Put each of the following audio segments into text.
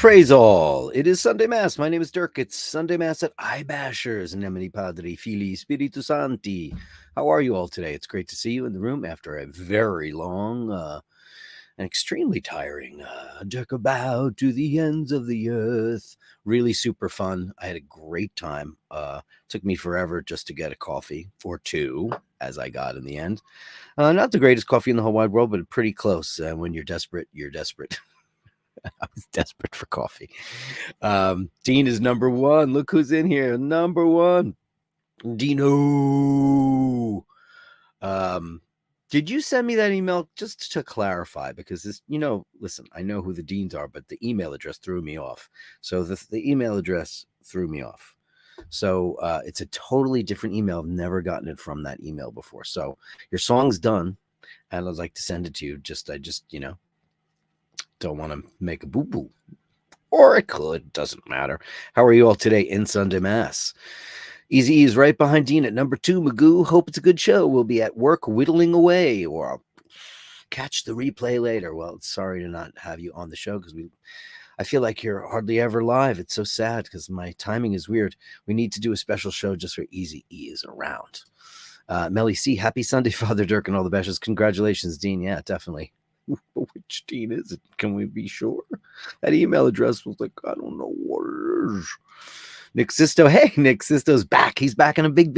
Praise all. It is Sunday Mass. My name is Dirk. It's Sunday Mass at iBashers. Nemini Padre Fili Spiritu Santi. How are you all today? It's great to see you in the room after a very long and extremely tiring Dirk about to the ends of the earth. Really super fun. I had a great time. Took me forever just to get a coffee or two, as I got in the end. Not the greatest coffee in the whole wide world, but pretty close. When you're desperate, you're desperate. I was desperate for coffee. Dean is number one. Look who's in here. Number one. Dino. Did you send me that email just to clarify? Because this, listen, I know who the deans are, but the email address threw me off. So the email address threw me off. So it's a totally different email. I've never gotten it from that email before. So your song's done, and I'd like to send it to you. I just don't want to make a boo-boo. Or it could. Doesn't matter. How are you all today in Sunday Mass? Easy E is right behind Dean at number 2. Magoo, hope it's a good show. We'll be at work whittling away, or I'll catch the replay later. Well, sorry to not have you on the show because I feel like you're hardly ever live. It's so sad because my timing is weird. We need to do a special show just for Easy E is around. Melly C, happy Sunday, Father Dirk and all the Bashers. Congratulations, Dean. Yeah, definitely. Which Dean is it? Can we be sure? That email address was like, I don't know what it is. Nick Sisto. Hey, Nick Sisto's back. He's back in a big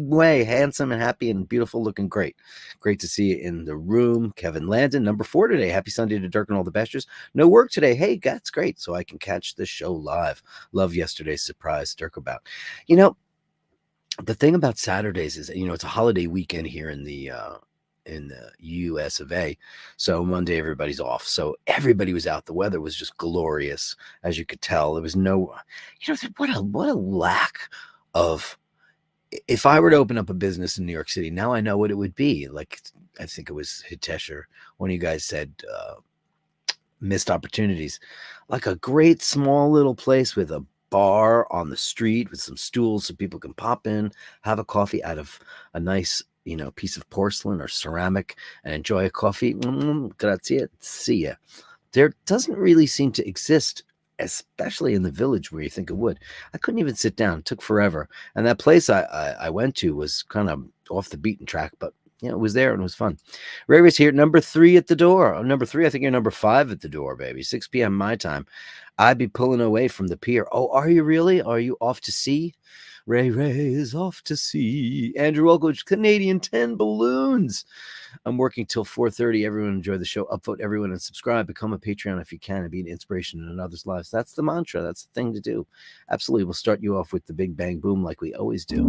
way. Handsome and happy and beautiful, looking great. Great to see you in the room. Kevin Landon, number 4 today. Happy Sunday to Dirk and all the Bashers. No work today. Hey, that's great. So I can catch the show live. Love yesterday's surprise Dirk about. The thing about Saturdays is, it's a holiday weekend here in the US of A. So Monday, everybody's off. So everybody was out. The weather was just glorious, as you could tell. There was no, what a lack of, if I were to open up a business in New York City, now I know what it would be. Like, I think it was Hitesh or one of you guys said, missed opportunities. Like a great small little place with a bar on the street with some stools so people can pop in, have a coffee out of a nice piece of porcelain or ceramic and enjoy a coffee. Grazie. See ya. There doesn't really seem to exist, especially in the village where you think it would. I couldn't even sit down. It took forever. And that place I went to was kind of off the beaten track, but it was there and it was fun. Ray Ray's here, number 3 at the door. Number 3, I think you're number 5 at the door, baby. 6 p.m. my time. I'd be pulling away from the pier. Oh, are you really? Are you off to sea? Ray is off to sea. Andrew Elkovich, Canadian 10 balloons. I'm working till 4:30. Everyone enjoy the show. Upvote everyone and subscribe. Become a Patreon if you can and be an inspiration in others' lives. That's the mantra. That's the thing to do. Absolutely. We'll start you off with the big bang boom like we always do.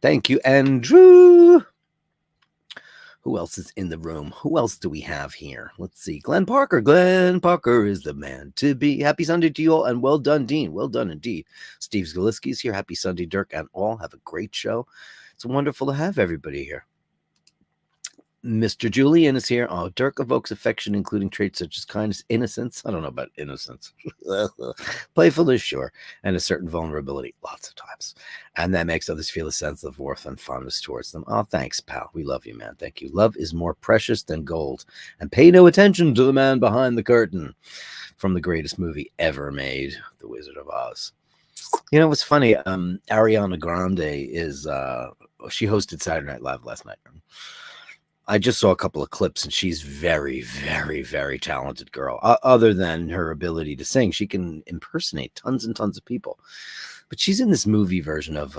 Thank you, Andrew. Who else is in the room? Who else do we have here? Let's see. Glenn Parker. Glenn Parker is the man to be. Happy Sunday to you all, and well done, Dean. Well done indeed. Steve Zgaliski is here. Happy Sunday, Dirk, and all. Have a great show. It's wonderful to have everybody here. Mr. Julian is here. Oh, Dirk evokes affection, including traits such as kindness, innocence. I don't know about innocence. Playfulness, sure. And a certain vulnerability, lots of times. And that makes others feel a sense of worth and fondness towards them. Oh, thanks, pal. We love you, man. Thank you. Love is more precious than gold. And pay no attention to the man behind the curtain. From the greatest movie ever made, The Wizard of Oz. What's funny? Ariana Grande is, she hosted Saturday Night Live last night. I just saw a couple of clips, and she's very, very, very talented girl. Other than her ability to sing, she can impersonate tons and tons of people. But she's in this movie version of,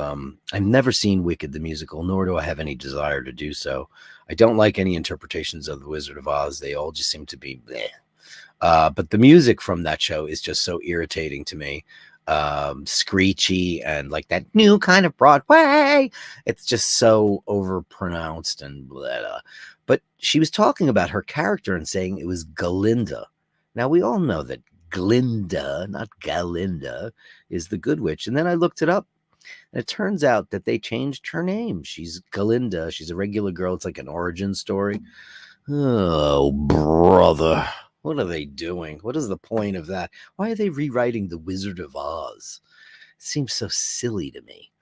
I've never seen Wicked the musical, nor do I have any desire to do so. I don't like any interpretations of The Wizard of Oz. They all just seem to be bleh. But the music from that show is just so irritating to me. Screechy and like that new kind of Broadway. It's just so overpronounced and blah. But she was talking about her character and saying it was Galinda. Now we all know that Glinda, not Galinda, is the good witch. And then I looked it up, and it turns out that they changed her name. She's Galinda. She's a regular girl. It's like an origin story. Oh, brother. What are they doing? What is the point of that? Why are they rewriting The Wizard of Oz? It seems so silly to me.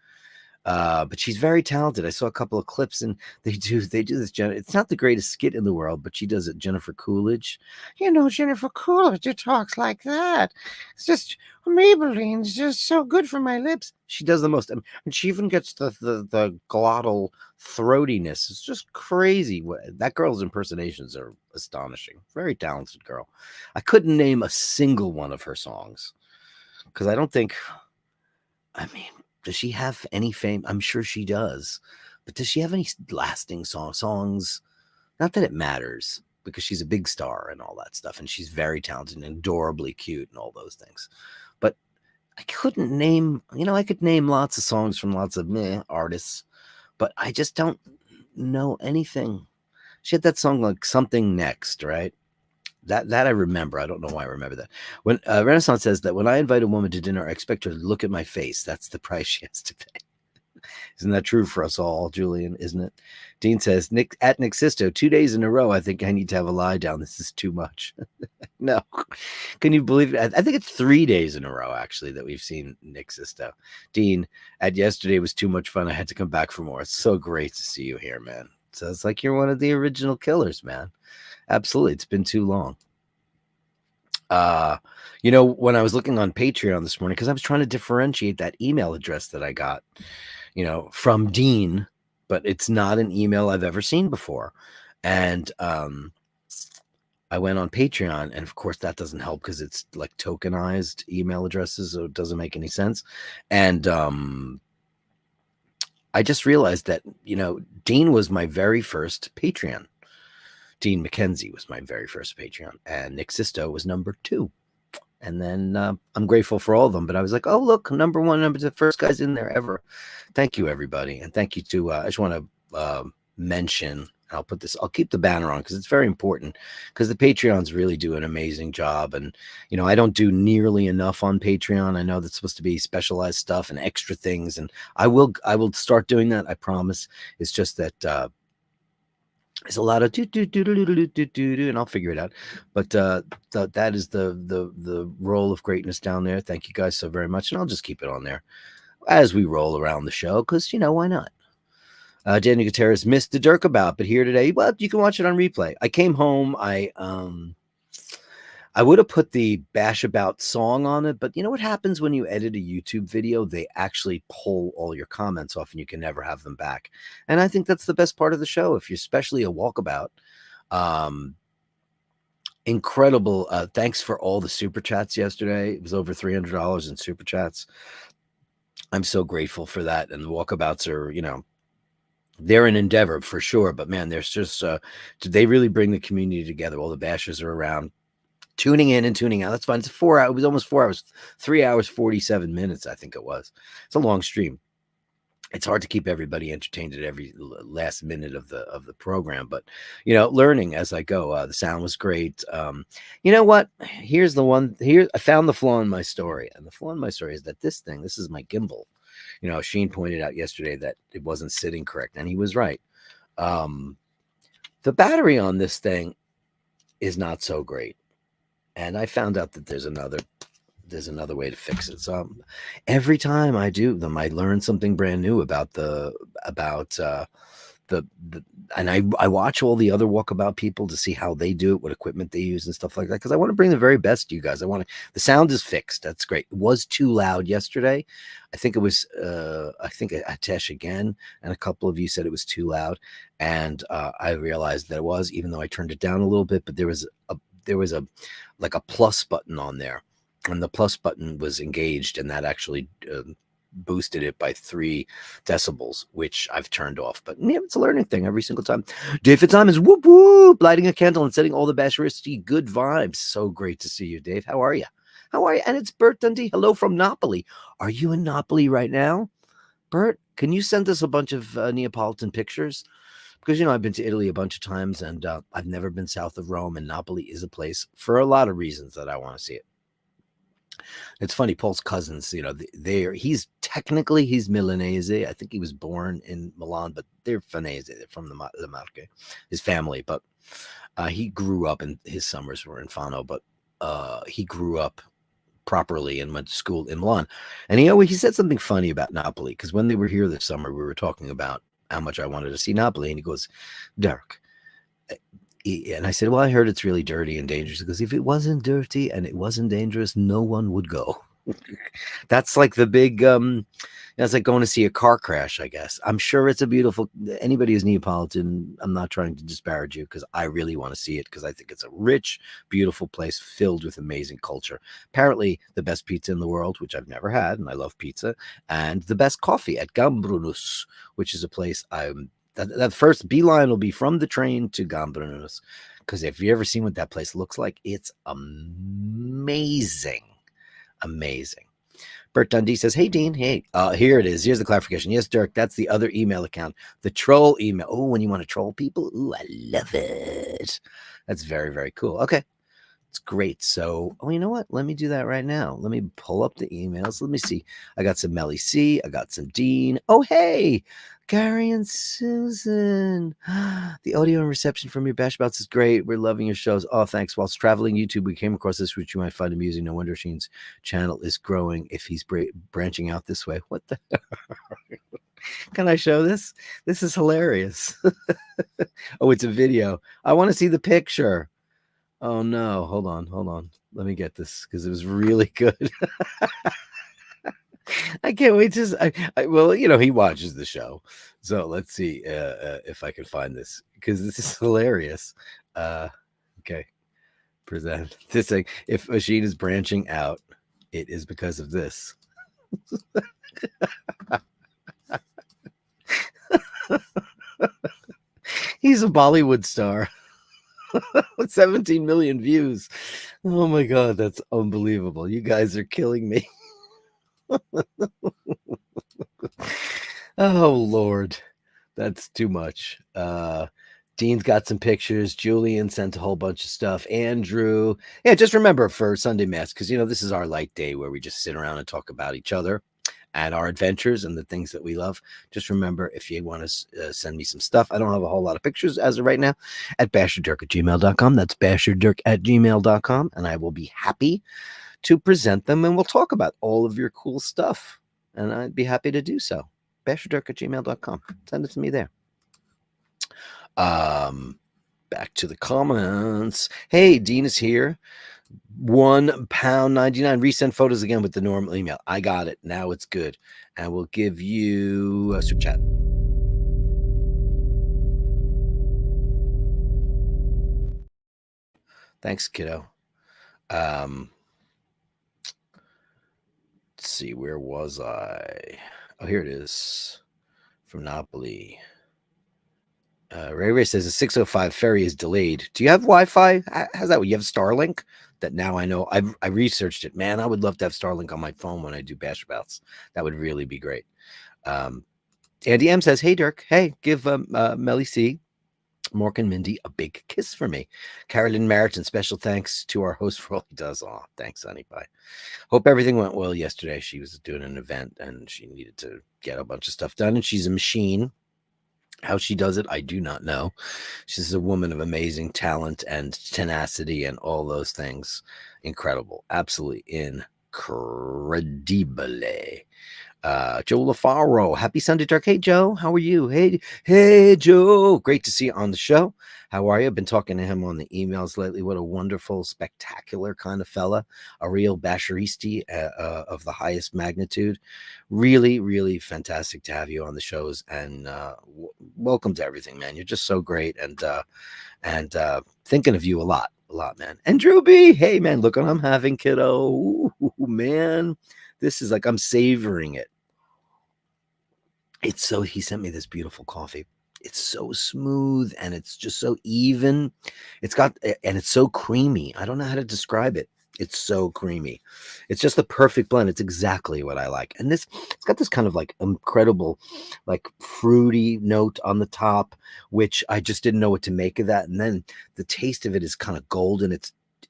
But she's very talented. I saw a couple of clips, and they do this. It's not the greatest skit in the world, but she does it. Jennifer Coolidge, Jennifer Coolidge, it talks like that. It's just Maybelline's just so good for my lips. She does the most, and she even gets the glottal throatiness. It's just crazy. That girl's impersonations are astonishing. Very talented girl. I couldn't name a single one of her songs because I don't think. I mean, does she have any fame? I'm sure she does. But does she have any lasting songs? Not that it matters because she's a big star and all that stuff. And she's very talented and adorably cute and all those things. But I couldn't name, I could name lots of songs from lots of artists, but I just don't know anything. She had that song like Something Next, right? That I remember. I don't know why I remember that. When Renaissance says that when I invite a woman to dinner, I expect her to look at my face. That's the price she has to pay. Isn't that true for us all, Julian? Isn't it? Dean says, Nick at Nixisto, 2 days in a row. I think I need to have a lie down. This is too much. No. Can you believe it? I think it's 3 days in a row, actually, that we've seen Nixisto. Dean, at yesterday was too much fun. I had to come back for more. It's so great to see you here, man. So it's like you're one of the original killers, man. Absolutely. It's been too long. When I was looking on Patreon this morning, because I was trying to differentiate that email address that I got, from Dean, but it's not an email I've ever seen before. And I went on Patreon, and of course that doesn't help because it's like tokenized email addresses, so it doesn't make any sense. And I just realized that, Dean was my very first Patreon. Dean McKenzie was my very first Patreon, and Nick Sisto was number 2. And then I'm grateful for all of them. But I was like, oh, look, number 1, the first guy's in there ever. Thank you, everybody. And thank you to, I just want to mention, I'll keep the banner on because it's very important because the Patreons really do an amazing job. And, I don't do nearly enough on Patreon. I know that's supposed to be specialized stuff and extra things. And I will start doing that. I promise. It's just that, there's a lot of and I'll figure it out. But that is the role of greatness down there. Thank you guys so very much, and I'll just keep it on there as we roll around the show because why not? Daniel Gutierrez missed the Dirk about, but here today. Well, you can watch it on replay. I came home. I would have put the Bash About song on it, but you know what happens when you edit a YouTube video? They actually pull all your comments off and you can never have them back. And I think that's the best part of the show. If you're especially a walkabout, incredible. Thanks for all the super chats yesterday. It was over $300 in super chats. I'm so grateful for that. And the walkabouts are, they're an endeavor for sure, but man, there's just, they really bring the community together. All the bashers are around, tuning in and tuning out. That's fine. It's 4 hours. It was almost 4 hours, 3 hours, 47 minutes. I think it was. It's a long stream. It's hard to keep everybody entertained at every last minute of the program, but learning as I go. The sound was great. You know what? Here's the one. Here I found the flaw in my story, and the flaw in my story is that this is my gimbal. Sheen pointed out yesterday that it wasn't sitting correct, and he was right. The battery on this thing is not so great. And I found out that there's another way to fix it. So every time I do them, I learn something brand new about and I watch all the other walkabout people to see how they do it, what equipment they use and stuff like that. Because I want to bring the very best to you guys. The sound is fixed. That's great. It was too loud yesterday. I think it was, Atesh again, and a couple of you said it was too loud. And I realized that it was, even though I turned it down a little bit, but there was a plus button on there, and the plus button was engaged, and that actually boosted it by 3 decibels, which I've turned off. But yeah, it's a learning thing every single time. David Time is whoop whoop, lighting a candle and setting all the Basheristy good vibes. So great to see you, Dave. How are you? And it's Bert Dundee. Hello from Napoli. Are you in Napoli right now? Bert, can you send us a bunch of Neapolitan pictures? Because, I've been to Italy a bunch of times, and I've never been south of Rome, and Napoli is a place for a lot of reasons that I want to see it. It's funny, Paul's cousins, he's Milanese. I think he was born in Milan, but they're Fanese. They're from the Marche, his family. But he grew up, and his summers were in Fano, but he grew up properly and went to school in Milan. And he said something funny about Napoli, because when they were here this summer, we were talking about how much I wanted to see Napoli. And he goes, Dirk. And I said, well, I heard it's really dirty and dangerous. Because if it wasn't dirty and it wasn't dangerous, no one would go. That's like the big it's like going to see a car crash, I guess. I'm sure it's a beautiful, anybody who's Neapolitan, I'm not trying to disparage you, because I really want to see it, because I think it's a rich, beautiful place filled with amazing culture. Apparently the best pizza in the world, which I've never had, and I love pizza, and the best coffee at Gambrinus, which is a place that first beeline will be from the train to Gambrinus, because if you ever seen what that place looks like, it's amazing. Amazing. Bert Dundee says, hey, Dean. Hey, here it is. Here's the clarification. Yes, Dirk, that's the other email account. The troll email. Oh, when you want to troll people? Ooh, I love it. That's very, very cool. Okay. It's great. So, you know what? Let me do that right now. Let me pull up the emails. Let me see. I got some Melly C. I got some Dean. Oh, hey, Gary and Susan. The audio and reception from your Bashbouts is great. We're loving your shows. Oh, thanks. Whilst traveling YouTube, we came across this, which you might find amusing. No wonder Sheen's channel is growing if he's branching out this way. What the? Can I show this? This is hilarious. Oh, it's a video. I want to see the picture. Oh no, hold on. Let me get this, because it was really good. I can't wait to well, he watches the show. So let's see if I can find this, because this is hilarious. Okay. Present this thing. If Machine is branching out, it is because of this. He's a Bollywood star. With 17 million views. Oh my God, that's unbelievable. You guys are killing me. Oh Lord, that's too much. Dean's got some pictures. Julian sent a whole bunch of stuff. Andrew, yeah, just remember for Sunday Mass, because this is our light day where we just sit around and talk about each other and our adventures and the things that we love. Just remember, if you want to send me some stuff, I don't have a whole lot of pictures as of right now, at basherdirk@gmail.com. That's basherdirk@gmail.com, and I will be happy to present them, and we'll talk about all of your cool stuff, and I'd be happy to do so. basherdirk@gmail.com. Send it to me there. Back to the comments. Hey, Dean is here. £1.99. Resend photos again with the normal email. I got it. Now it's good. And we'll give you a super chat. Thanks, kiddo. Let's see. Where was I? Oh, here it is. From Napoli. Ray says a 605 ferry is delayed. Do you have Wi-Fi? How's that? You have Starlink? That now I know. I researched it. Man, I would love to have Starlink on my phone when I do Bashabouts. That would really be great. Andy M says, hey, Dirk. Hey, give Melly C, Mork and Mindy a big kiss for me. Carolyn Merritt, special thanks to our host for all he does. Oh, thanks, honey. Bye. Hope everything went well yesterday. She was doing an event and she needed to get a bunch of stuff done, and she's a machine. How she does it, I do not know. She's a woman of amazing talent and tenacity and all those things. Incredible. Absolutely incredible. Joe LaFaro, happy Sunday, Dirk. Hey, Joe, how are you? Hey, Joe. Great to see you on the show. How are you? I've been talking to him on the emails lately. What a wonderful, spectacular kind of fella. A real Basheristi of the highest magnitude. Really, really fantastic to have you on the shows. And welcome to everything, man. You're just so great. And thinking of you a lot, man. And Drew B, hey, man, look what I'm having, kiddo. Ooh, man. This is like, I'm savoring it. He sent me this beautiful coffee. It's so smooth and it's just so even. And it's so creamy. I don't know how to describe it. It's so creamy. It's just the perfect blend. It's exactly what I like. And it's got this kind of like incredible, like fruity note on the top, which I just didn't know what to make of that. And then the taste of it is kind of golden.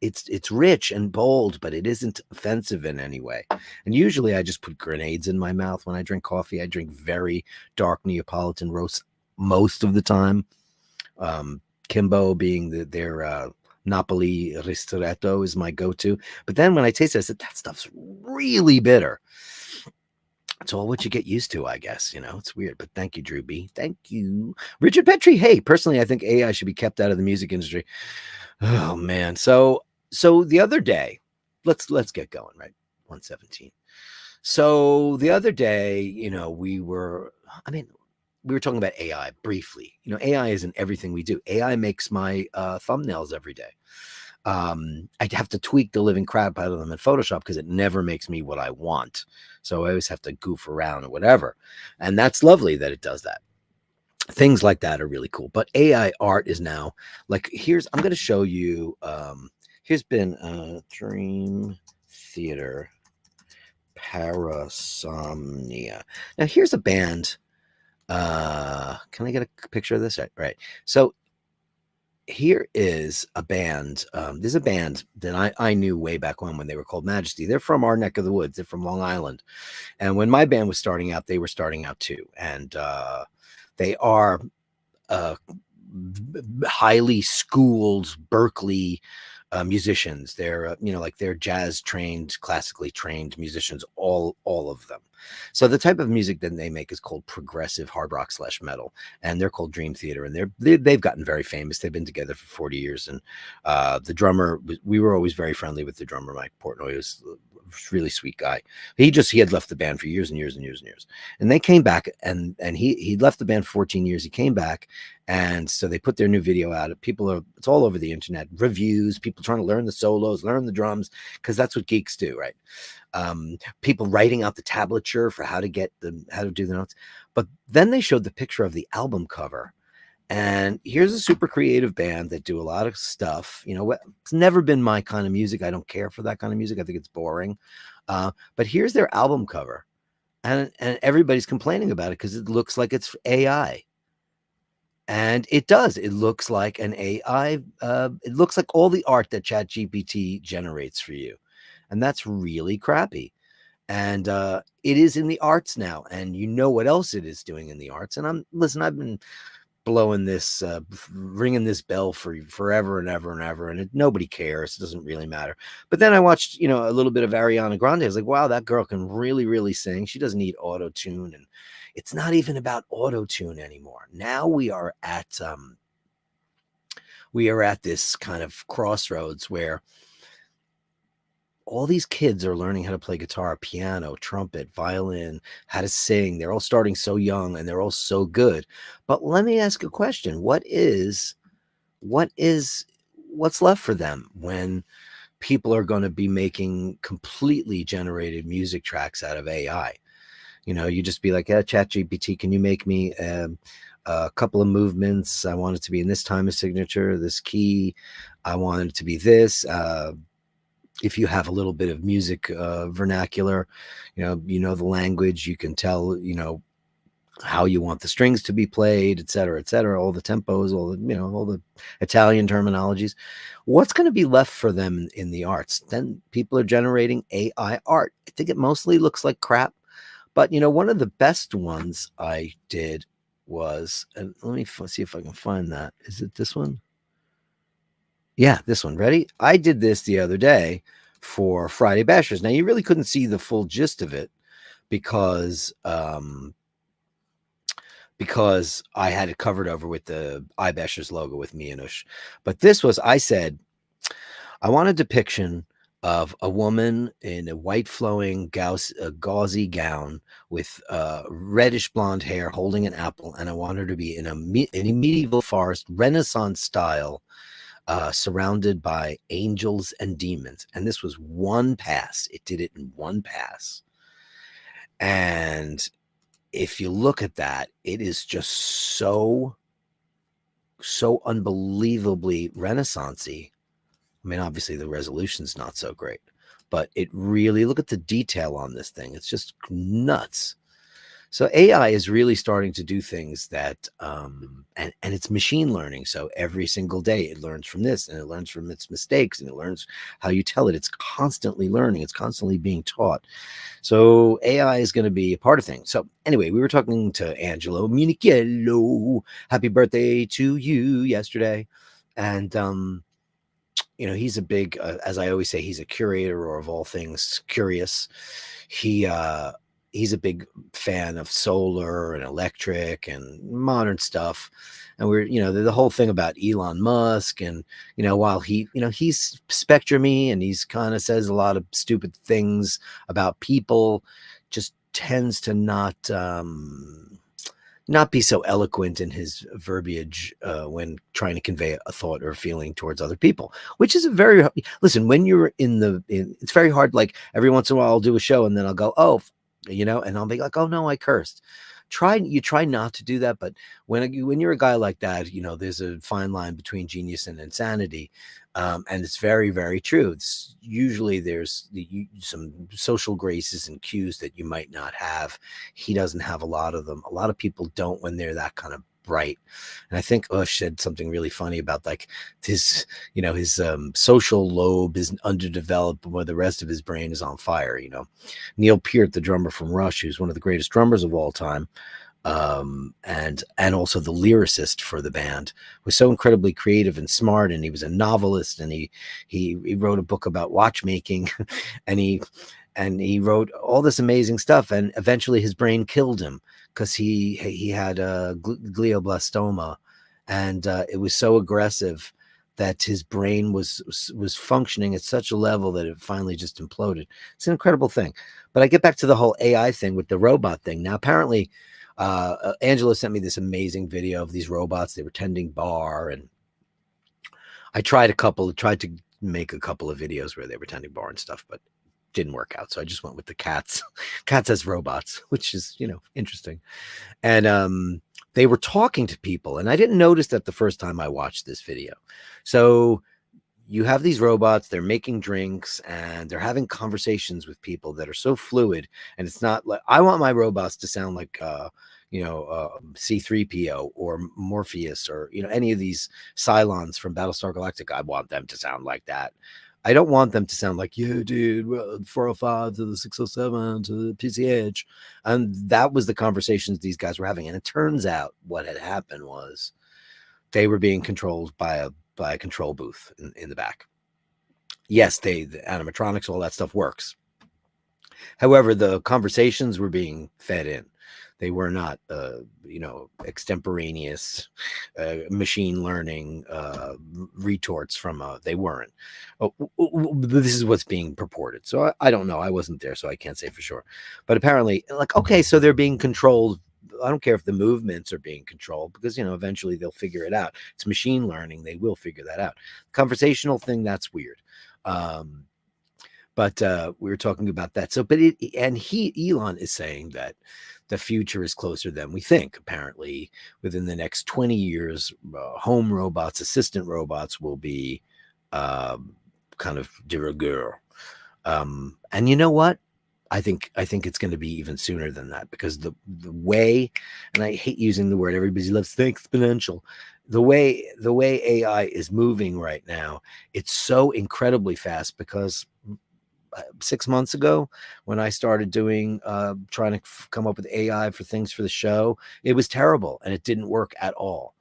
It's rich and bold, but it isn't offensive in any way. And usually I just put grenades in my mouth when I drink coffee. I drink very dark Neapolitan roast most of the time. Kimbo being their Napoli Ristretto is my go-to. But then when I tasted it, I said, that stuff's really bitter. It's all what you get used to, I guess. It's weird. But thank you, Drew B. Thank you. Richard Petrie. Hey, personally, I think AI should be kept out of the music industry. Oh man. So the other day, let's get going, right? 117. So the other day, we were talking about AI briefly. AI isn't everything we do. AI makes my thumbnails every day. I'd have to tweak the living crap out of them in Photoshop because it never makes me what I want. So I always have to goof around or whatever. And that's lovely that it does that. Things like that are really cool. But AI art is now like, I'm going to show you. Here's been Dream Theater Parasomnia. Now here's a band. Can I get a picture of this? Right. So here is a band. There's a band that I knew way back when they were called Majesty. They're from our neck of the woods. They're from Long Island. And when my band was starting out, they were starting out too. And they are highly schooled Berkeley musicians. They're they're jazz trained, classically trained musicians, all of them. So the type of music that they make is called progressive hard rock / metal, and they're called Dream Theater, and they've gotten very famous. They've been together for 40 years, and the drummer, we were always very friendly with the drummer, Mike Portnoy. Was a really sweet guy. He had left the band for years and years and years and years, and they came back, and he left the band for 14 years. He came back, and so they put their new video out. It's all over the internet, reviews, people trying to learn the solos, learn the drums, because that's what geeks do, right? People writing out the tablature for how to do the notes. But then they showed the picture of the album cover, and here's a super creative band that do a lot of stuff. It's never been my kind of music. I don't care for that kind of music. I think it's boring. But here's their album cover, and everybody's complaining about it because it looks like it's AI. And it does. It looks like an AI. It looks like all the art that ChatGPT generates for you. And that's really crappy. And it is in the arts now. And what else it is doing in the arts. And I've been blowing this, ringing this bell for forever and ever and ever. And nobody cares. It doesn't really matter. But then I watched, a little bit of Ariana Grande. I was like, wow, that girl can really, really sing. She doesn't need auto-tune. And it's not even about auto-tune anymore. Now we are at this kind of crossroads where all these kids are learning how to play guitar, piano, trumpet, violin, how to sing. They're all starting so young and they're all so good. But let me ask a question. What's left for them when people are going to be making completely generated music tracks out of AI? You just be like, ChatGPT, can you make me a couple of movements? I want it to be in this time of signature, this key. I want it to be this. If you have a little bit of music vernacular, the language, you can tell, how you want the strings to be played, et cetera, all the tempos, all the Italian terminologies. What's going to be left for them in the arts? Then people are generating AI art. I think it mostly looks like crap. But, one of the best ones I did was, and let me see if I can find that. Is it this one? Yeah, this one. Ready? I did this the other day for Friday Bashers. Now, you really couldn't see the full gist of it because I had it covered over with the iBashers logo with me and Ush. But this was, I said, I want a depiction of a woman in a white flowing gauzy gown with reddish blonde hair holding an apple. And I want her to be in a medieval forest, Renaissance style, surrounded by angels and demons. And this was one pass. It did it in one pass. And if you look at that, it is just so unbelievably Renaissance-y. I mean, obviously the resolution's not so great, but it really, look at the detail on this thing. It's just nuts. So AI is really starting to do things that, and it's machine learning. So every single day it learns from this and it learns from its mistakes and it learns how you tell it. It's constantly learning. It's constantly being taught. So AI is going to be a part of things. So anyway, we were talking to Angelo Munichiello. Happy birthday to you yesterday. And he's a big, as I always say, he's a curator, or of all things curious. He's a big fan of solar and electric and modern stuff. And we're, the whole thing about Elon Musk, and, while he's spectrumy and he's kind of says a lot of stupid things about people, just tends to not be so eloquent in his verbiage when trying to convey a thought or a feeling towards other people, which is listen, when you're it's very hard. Like, every once in a while I'll do a show and then I'll go, oh, and I'll be like, oh no, I cursed. You try not to do that, but when you're a guy like that, there's a fine line between genius and insanity, and it's very, very true. It's usually there's some social graces and cues that you might not have. He doesn't have a lot of them. A lot of people don't when they're that kind of bright. And I think Ush said something really funny about, like, his social lobe is underdeveloped, where the rest of his brain is on fire. Neil Peart, the drummer from Rush, who's one of the greatest drummers of all time, and also the lyricist for the band, was so incredibly creative and smart, and he was a novelist, and he wrote a book about watchmaking, and he wrote all this amazing stuff, and eventually his brain killed him because he had a glioblastoma, and it was so aggressive that his brain was functioning at such a level that it finally just imploded. It's an incredible thing. But I get back to the whole AI thing with the robot thing. Now, apparently, Angela sent me this amazing video of these robots. They were tending bar, and I tried to make a couple of videos where they were tending bar and stuff, but didn't work out. So I just went with the cats as robots, which is, interesting. And they were talking to people, and I didn't notice that the first time I watched this video. So you have these robots, they're making drinks, and they're having conversations with people that are so fluid. And it's not like, I want my robots to sound like C3PO or Morpheus, or any of these Cylons from Battlestar Galactica. I want them to sound like that. I don't want them to sound like, yeah, dude, 405 to the 607 to the PCH. And that was the conversations these guys were having. And it turns out what had happened was they were being controlled by a control booth in the back. Yes, the animatronics, all that stuff works. However, the conversations were being fed in. They were not, extemporaneous machine learning retorts from, they weren't. This is what's being purported. So I don't know. I wasn't there, so I can't say for sure. But apparently, like, okay, so they're being controlled. I don't care if the movements are being controlled, because, eventually they'll figure it out. It's machine learning. They will figure that out. Conversational thing, that's weird. But we were talking about that. So, but Elon is saying that the future is closer than we think. Apparently, within the next 20 years, home robots, assistant robots will be kind of de rigueur. And you know what? I think it's going to be even sooner than that, because the way, and I hate using the word, everybody loves the exponential. The way AI is moving right now, it's so incredibly fast, because 6 months ago, when I started doing trying to come up with AI for things for the show, it was terrible and it didn't work at all.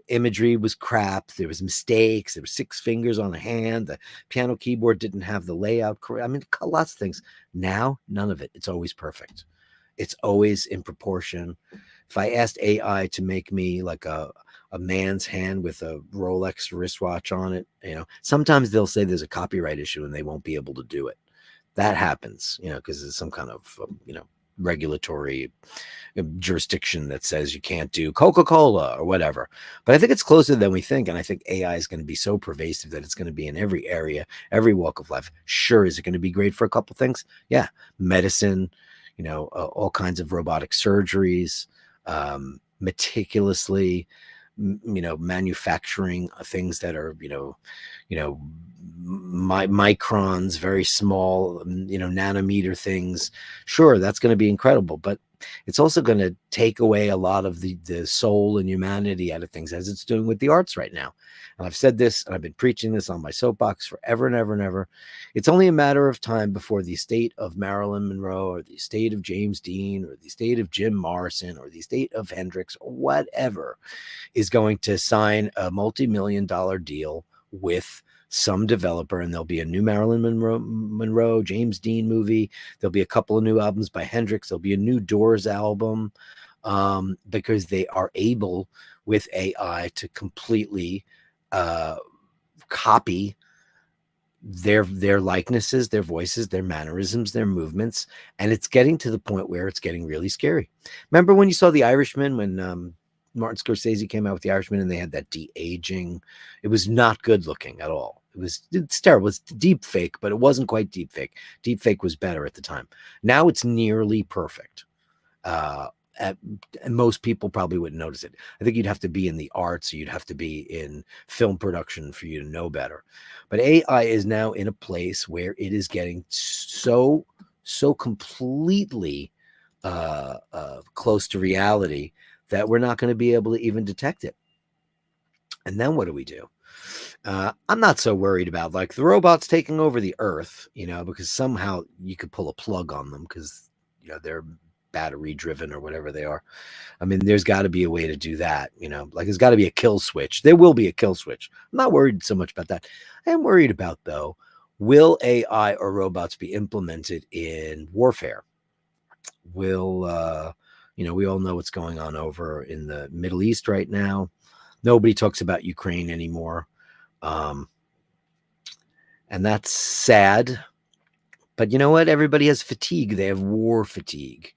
Imagery was crap. There was mistakes. There were 6 fingers on a hand. The piano keyboard didn't have the layout correct. I mean, lots of things. Now, none of it. It's always perfect. It's always in proportion. If I asked AI to make me like a man's hand with a Rolex wristwatch on it, sometimes they'll say there's a copyright issue and they won't be able to do it. That happens, because it's some kind of, regulatory jurisdiction that says you can't do Coca-Cola or whatever. But I think it's closer than we think. And I think AI is going to be so pervasive that it's going to be in every area, every walk of life. Sure. Is it going to be great for a couple things? Yeah. Medicine, all kinds of robotic surgeries, meticulously, manufacturing things that are, microns, very small, nanometer things. Sure, that's going to be incredible, but it's also going to take away a lot of the soul and humanity out of things, as it's doing with the arts right now. And I've said this, and I've been preaching this on my soapbox forever and ever and ever. It's only a matter of time before the estate of Marilyn Monroe, or the estate of James Dean, or the estate of Jim Morrison, or the estate of Hendrix, or whatever, is going to sign a multi-million-dollar deal with some developer, and there'll be a new Marilyn Monroe, James Dean movie. There'll be a couple of new albums by Hendrix. There'll be a new Doors album, because they are able with AI to completely copy their likenesses, their voices, their mannerisms, their movements, and it's getting to the point where it's getting really scary. Remember when you saw The Irishman, when Martin Scorsese came out with The Irishman, and they had that de-aging? It was not good looking at all. It's terrible. It's deep fake, but it wasn't quite deep fake. Deep fake was better at the time. Now it's nearly perfect. And most people probably wouldn't notice it. I think you'd have to be in the arts, or you'd have to be in film production for you to know better. But AI is now in a place where it is getting so completely close to reality that we're not going to be able to even detect it. And then what do we do? I'm not so worried about like the robots taking over the earth, because somehow you could pull a plug on them, because they're battery driven or whatever they are. I mean, there's got to be a way to do that, like there's got to be a kill switch. There will be a kill switch. I'm not worried so much about that. I am worried about, though, will AI or robots be implemented in warfare? Will, we all know what's going on over in the Middle East right now. Nobody talks about Ukraine anymore. And that's sad. But you know what? Everybody has fatigue. They have war fatigue.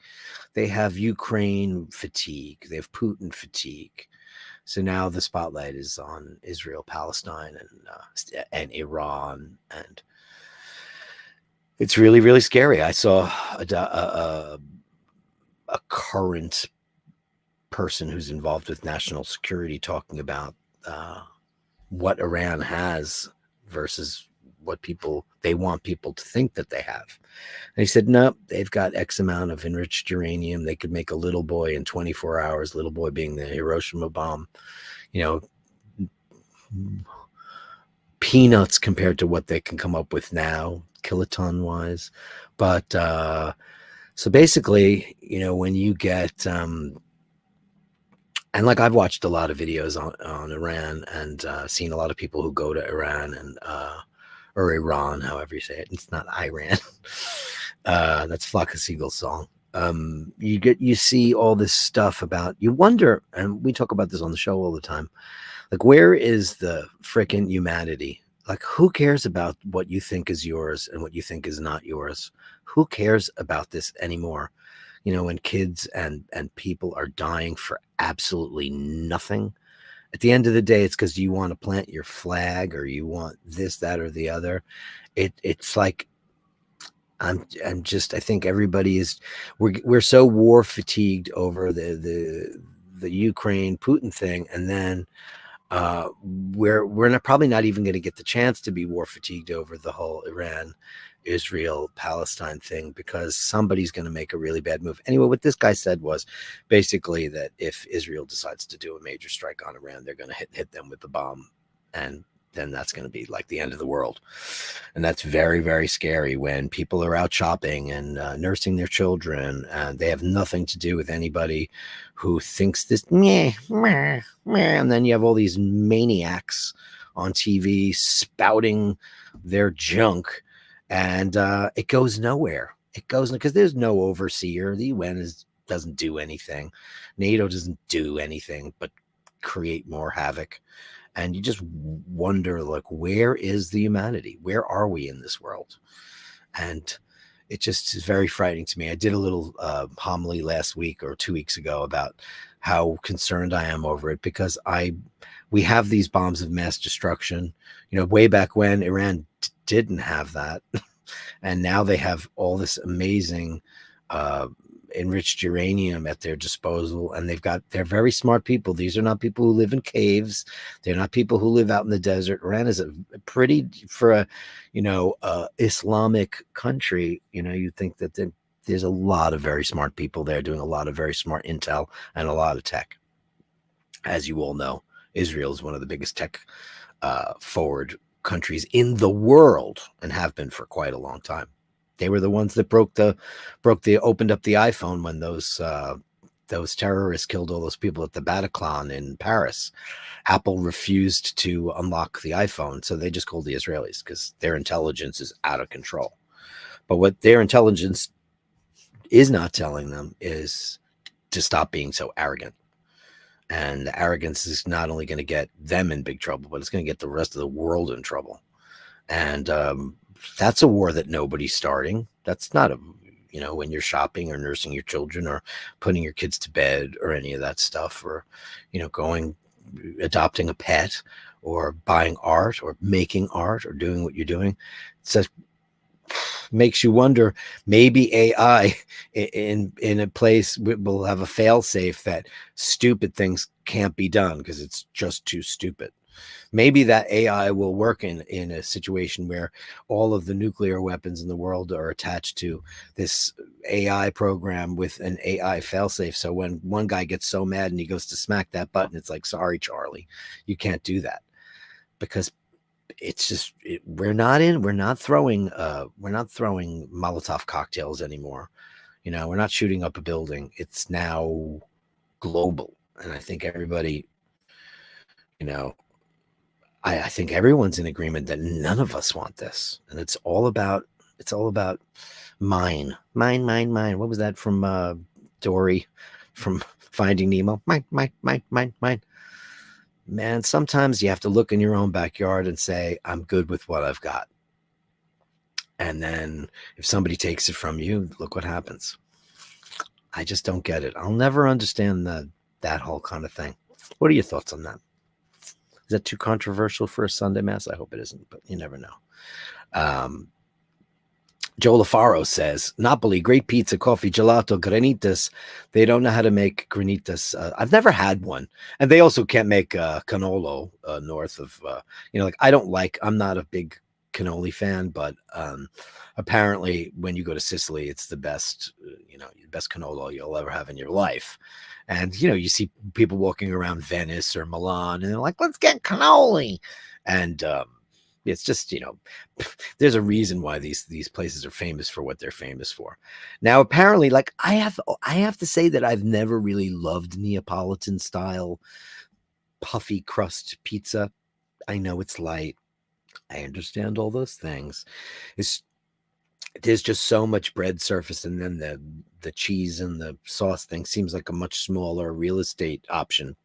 They have Ukraine fatigue. They have Putin fatigue. So now the spotlight is on Israel, Palestine, and Iran, and it's really, really scary. I saw a current person who's involved with national security talking about what Iran has versus what they want people to think that they have. And he said, no, they've got X amount of enriched uranium. They could make a little boy in 24 hours, little boy being the Hiroshima bomb, peanuts compared to what they can come up with now, kiloton wise. But so basically, when you get, and like I've watched a lot of videos on Iran, and seen a lot of people who go to Iran and, or Iran, however you say it. It's not Iran. That's Flocka Siegel's song. You see all this stuff about, you wonder, and we talk about this on the show all the time, like, where is the freaking humanity? Like, who cares about what you think is yours and what you think is not yours? Who cares about this anymore? When kids and people are dying for absolutely nothing. At the end of the day, it's because you want to plant your flag, or you want this, that, or the other. It's like, I think everybody is, we're so war fatigued over the Ukraine Putin thing, and then we're probably not even going to get the chance to be war fatigued over the whole Iran, Israel, Palestine thing, because somebody's going to make a really bad move. Anyway, what this guy said was basically that if Israel decides to do a major strike on Iran, they're going to hit them with the bomb, and then that's going to be like the end of the world. And that's very, very scary when people are out shopping and nursing their children, and they have nothing to do with anybody who thinks this, meh, meh, meh. And then you have all these maniacs on TV spouting their junk, and it goes nowhere. It goes, because there's no overseer. The UN doesn't do anything. NATO doesn't do anything but create more havoc. And you just wonder, like, where is the humanity? Where are we in this world? And it just is very frightening to me. I did a little homily last week or 2 weeks ago about how concerned I am over it, because we have these bombs of mass destruction. Way back when Iran didn't have that, and now they have all this amazing enriched uranium at their disposal, and they're very smart people. These are not people who live in caves. They're not people who live out in the desert. Iran is a pretty, for a Islamic country, you'd think that there's a lot of very smart people there doing a lot of very smart intel and a lot of tech. As you all know, Israel is one of the biggest tech forward countries in the world, and have been for quite a long time. They were the ones that opened up the iPhone when those those terrorists killed all those people at the Bataclan in Paris, Apple refused to unlock the iPhone, so they just called the Israelis because their intelligence is out of control. But what their intelligence is not telling them is to stop being so arrogant. And the arrogance is not only going to get them in big trouble, but it's going to get the rest of the world in trouble. And that's a war that nobody's starting. That's not a, when you're shopping or nursing your children or putting your kids to bed or any of that stuff, or, adopting a pet or buying art or making art or doing what you're doing. It says, makes you wonder, maybe AI in a place will have a fail safe that stupid things can't be done because it's just too stupid. Maybe that AI will work in a situation where all of the nuclear weapons in the world are attached to this AI program with an AI failsafe. So when one guy gets so mad and he goes to smack that button, it's like, sorry, Charlie, you can't do that, because it's just we're not throwing Molotov cocktails anymore. We're not shooting up a building. It's now global, and I think everybody, I think everyone's in agreement that none of us want this, and it's all about mine. What was that from Dory from Finding Nemo? Mine. Man, sometimes you have to look in your own backyard and say, I'm good with what I've got. And then if somebody takes it from you, look what happens. I just don't get it. I'll never understand that whole kind of thing. What are your thoughts on that? Is that too controversial for a Sunday Mass? I hope it isn't, but you never know. Joe LaFaro says, Napoli, great pizza, coffee, gelato, granitas. They don't know how to make granitas. I've never had one. And they also can't make cannolo north of, I'm not a big cannoli fan, but apparently when you go to Sicily, it's the best, best cannolo you'll ever have in your life. And, you see people walking around Venice or Milan and they're like, let's get cannoli. And, it's just, there's a reason why these places are famous for what they're famous for. Now, apparently, like I have to say that I've never really loved Neapolitan style puffy crust pizza. I know it's light. I understand all those things. There's just so much bread surface, and then the cheese and the sauce thing seems like a much smaller real estate option.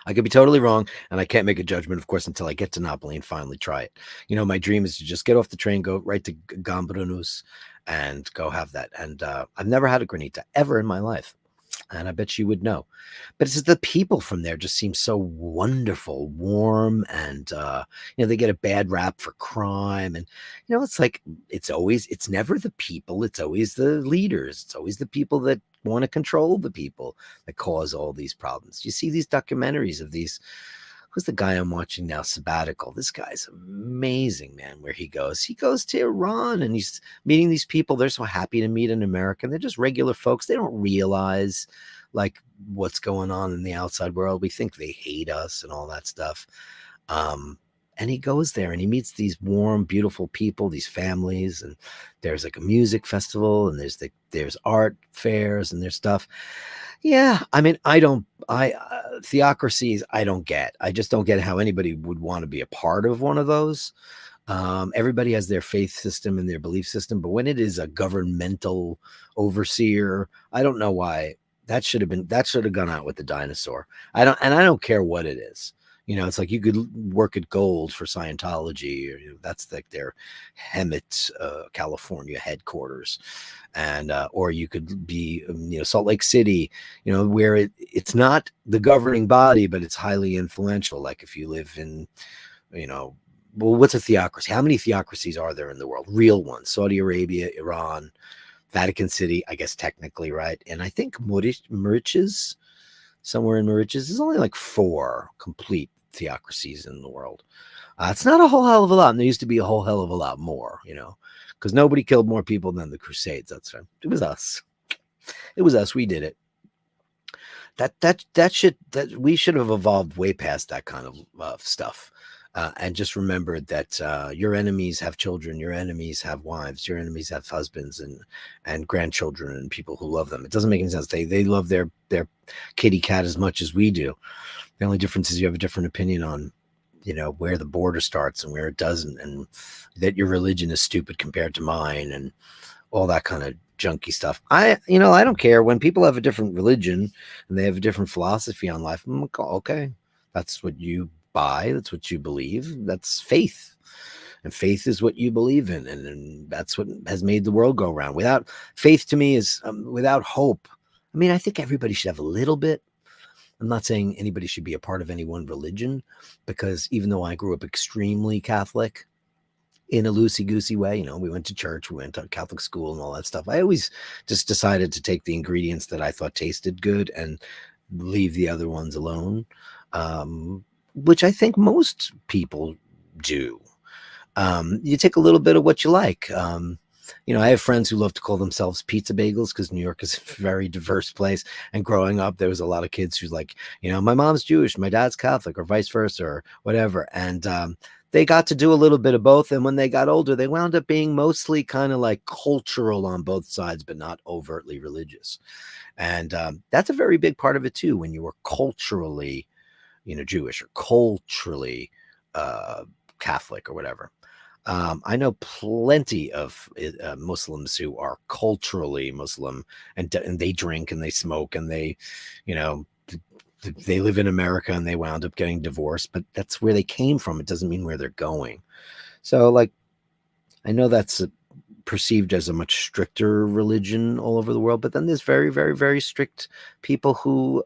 I could be totally wrong, and I can't make a judgment, of course, until I get to Napoli and finally try it. My dream is to just get off the train, go right to Gambrinus, and go have that. And I've never had a granita ever in my life, and I bet you would know. But it's just the people from there just seem so wonderful, warm, and they get a bad rap for crime, and it's like it's never the people, it's always the leaders, it's always the people that want to control the people that cause all these problems. You see these documentaries of these. Who's the guy I'm watching now? Sabbatical. This guy's amazing, man. Where he goes to Iran and he's meeting these people. They're so happy to meet an American. They're just regular folks. They don't realize like what's going on in the outside world. We think they hate us and all that stuff. And he goes there and he meets these warm, beautiful people, these families, and there's like a music festival and there's art fairs and there's stuff. Yeah, I mean, theocracies, I don't get. I just don't get how anybody would want to be a part of one of those. Everybody has their faith system and their belief system, but when it is a governmental overseer, I don't know why that should have gone out with the dinosaur. I don't care what it is. It's like you could work at Gold for Scientology, or that's like their Hemet, California headquarters, and or you could be, Salt Lake City, where it's not the governing body, but it's highly influential. Like if you live in, well, what's a theocracy? How many theocracies are there in the world? Real ones: Saudi Arabia, Iran, Vatican City, I guess technically, right? And I think Mauritius, somewhere in Mauritius, there's only like 4 complete theocracies in the world. It's not a whole hell of a lot, and there used to be a whole hell of a lot more, because nobody killed more people than the Crusades. That's right. It was us. We did it. That we should have evolved way past that kind of stuff. and just remember that your enemies have children, your enemies have wives, your enemies have husbands and grandchildren and people who love them. It doesn't make any sense. They love their kitty cat as much as we do. The only difference is you have a different opinion on, where the border starts and where it doesn't, and that your religion is stupid compared to mine, and all that kind of junky stuff. I don't care when people have a different religion and they have a different philosophy on life. I'm like, okay, that's what you buy. That's what you believe. That's faith. And faith is what you believe in. And that's what has made the world go round. Without faith, to me, is without hope. I mean, I think everybody should have a little bit. I'm not saying anybody should be a part of any one religion, because even though I grew up extremely Catholic, in a loosey-goosey way, we went to church, we went to Catholic school and all that stuff. I always just decided to take the ingredients that I thought tasted good and leave the other ones alone, which I think most people do. You take a little bit of what you like. I have friends who love to call themselves pizza bagels because New York is a very diverse place. And growing up, there was a lot of kids who's like, my mom's Jewish, my dad's Catholic, or vice versa, or whatever. And they got to do a little bit of both. And when they got older, they wound up being mostly kind of like cultural on both sides, but not overtly religious. And that's a very big part of it too. When you were culturally, Jewish, or culturally Catholic or whatever. I know plenty of Muslims who are culturally Muslim, and they drink and they smoke and they live in America and they wound up getting divorced, but that's where they came from. It doesn't mean where they're going. So, like, I know that's perceived as a much stricter religion all over the world, but then there's very, very, very strict people who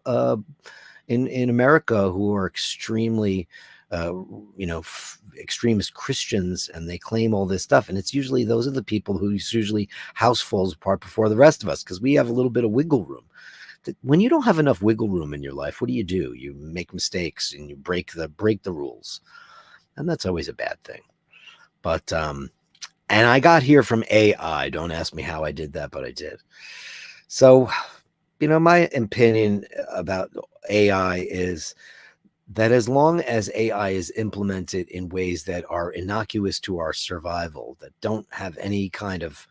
in America who are extremely extremist Christians, and they claim all this stuff. And it's usually, those are the people whose usually house falls apart before the rest of us, because we have a little bit of wiggle room. When you don't have enough wiggle room in your life, what do? You make mistakes and you break the rules. And that's always a bad thing. But, and I got here from AI. Don't ask me how I did that, but I did. So, my opinion about AI is that as long as AI is implemented in ways that are innocuous to our survival, that don't have any kind of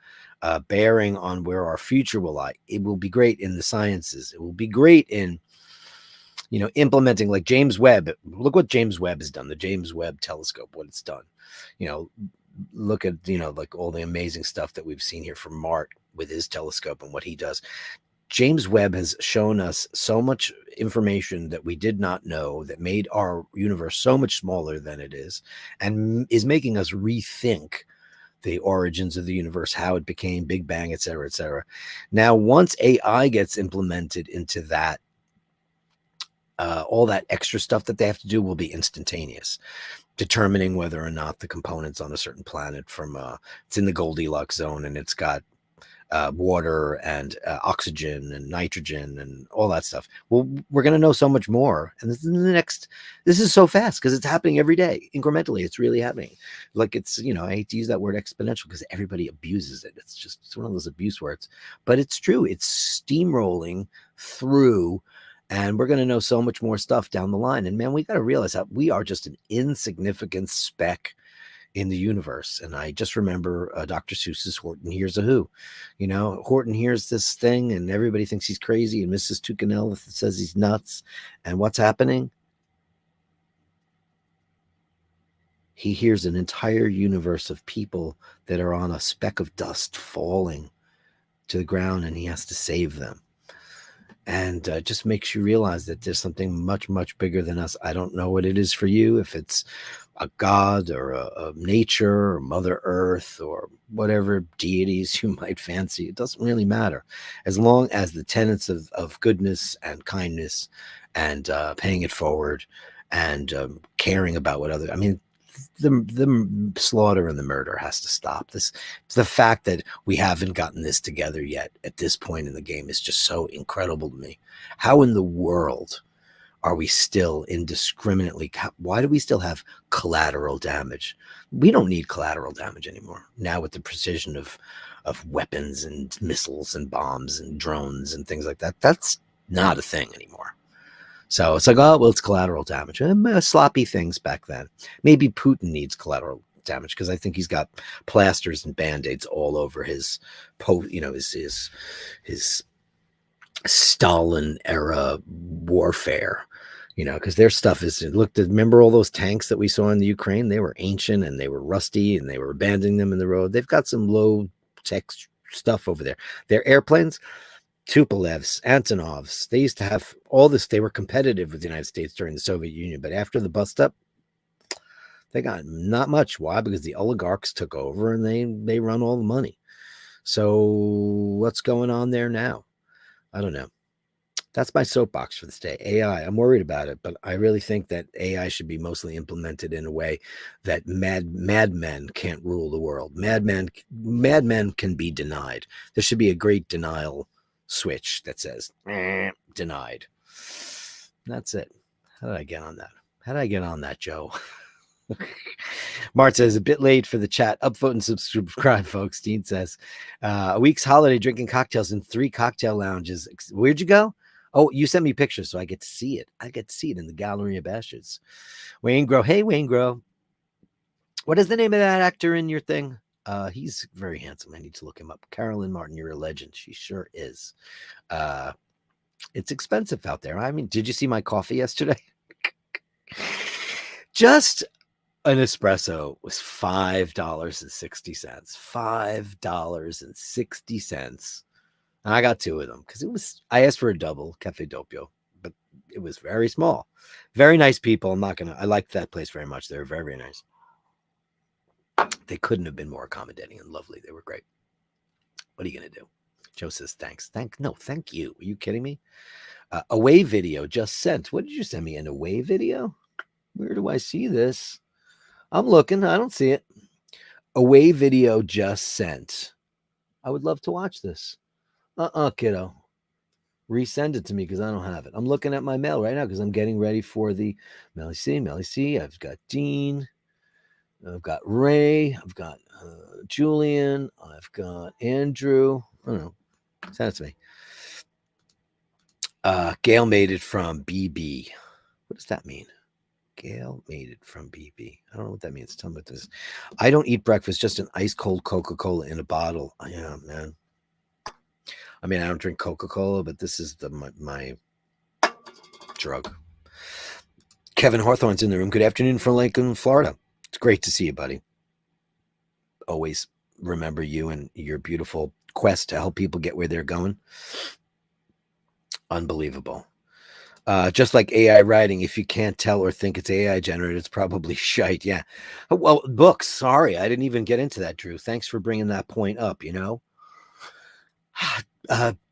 bearing on where our future will lie, it will be great in the sciences. It will be great in, implementing, like James Webb. Look what James Webb has done, the James Webb telescope, what it's done. Look at, like all the amazing stuff that we've seen here from Mart with his telescope and what he does. James Webb has shown us so much information that we did not know, that made our universe so much smaller than it is, and is making us rethink the origins of the universe, how it became, Big Bang, et cetera, et cetera. Now, once AI gets implemented into that, all that extra stuff that they have to do will be instantaneous, determining whether or not the components on a certain planet it's in the Goldilocks zone and it's got water and oxygen and nitrogen and all that stuff. Well, we're going to know so much more. And this is so fast because it's happening every day, incrementally. It's really happening. Like, it's, I hate to use that word exponential because everybody abuses it. It's one of those abuse words, but it's true. It's steamrolling through, and we're going to know so much more stuff down the line. And man, we got to realize that we are just an insignificant speck in the universe. And I just remember Dr. Seuss's Horton Hears a Who. Horton hears this thing and everybody thinks he's crazy, and Mrs. Tucanel says he's nuts. And what's happening? He hears an entire universe of people that are on a speck of dust falling to the ground, and he has to save them. And just makes you realize that there's something much, much bigger than us. I don't know what it is for you, if it's a god or a nature or Mother Earth or whatever deities you might fancy. It doesn't really matter. As long as the tenets of goodness and kindness and paying it forward and caring about what other, I mean, the slaughter and the murder has to stop. The fact that we haven't gotten this together yet at this point in the game is just so incredible to me. How in the world are we still indiscriminately? Why do we still have collateral damage? We don't need collateral damage anymore now, with the precision of weapons and missiles and bombs and drones and things like that. That's not a thing anymore. So it's like, oh, well, it's collateral damage. Sloppy things back then. Maybe Putin needs collateral damage because I think he's got plasters and band-aids all over his his Stalin era warfare, because their stuff is, remember all those tanks that we saw in the Ukraine? They were ancient and they were rusty and they were abandoning them in the road. They've got some low tech stuff over there. Their airplanes, Tupolevs, Antonovs, they used to have all this. They were competitive with the United States during the Soviet Union, but after the bust up, they got not much. Why? Because the oligarchs took over and they run all the money. So what's going on there now? I don't know. That's my soapbox for this day. AI, I'm worried about it, but I really think that AI should be mostly implemented in a way that madmen can't rule the world. Madmen can be denied. There should be a great denial switch that says denied. That's it. How did I get on that? Joe? Mart says, a bit late for the chat. Upvote and subscribe, folks. Dean says, a week's holiday drinking cocktails in 3 cocktail lounges. Where'd you go? Oh, you sent me pictures, so I get to see it. I get to see it in the Gallery of Bashtards. Wayne Grow. Hey, Wayne Grow. What is the name of that actor in your thing? He's very handsome. I need to look him up. Carolyn Martin, you're a legend. She sure is. It's expensive out there. I mean, did you see my coffee yesterday? Just an espresso was $5.60. $5.60. And I got 2 of them because I asked for a double Cafe Doppio, but it was very small. Very nice people. I liked that place very much. They were very, very nice. They couldn't have been more accommodating and lovely. They were great. What are you going to do? Joe says, thanks. No, thank you. Are you kidding me? Away video just sent. What did you send me? An away video? Where do I see this? I'm looking. I don't see it. Away video just sent. I would love to watch this. Kiddo. Resend it to me because I don't have it. I'm looking at my mail right now because I'm getting ready for the Melly C. I've got Dean. I've got Ray. I've got Julian. I've got Andrew. I don't know. Send it to me. Gail made it from BB. What does that mean? Gail made it from BB. I don't know what that means. Tell me what this is. I don't eat breakfast, just an ice cold Coca-Cola in a bottle. Yeah, man. I mean, I don't drink Coca-Cola, but this is my drug. Kevin Hawthorne's in the room. Good afternoon from Lincoln, Florida. It's great to see you, buddy. Always remember you and your beautiful quest to help people get where they're going. Unbelievable. Just like AI writing, if you can't tell or think it's AI generated, it's probably shite. Yeah. Well, books. Sorry, I didn't even get into that, Drew. Thanks for bringing that point up,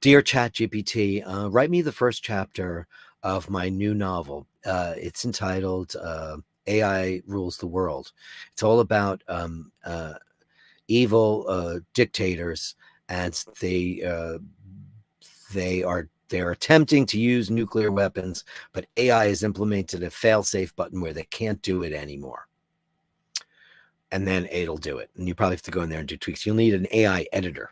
Dear ChatGPT, write me the first chapter of my new novel. It's entitled AI Rules the World. It's all about evil dictators, and they're attempting to use nuclear weapons, but AI has implemented a fail-safe button where they can't do it anymore. And then it'll do it. And you probably have to go in there and do tweaks. You'll need an AI editor.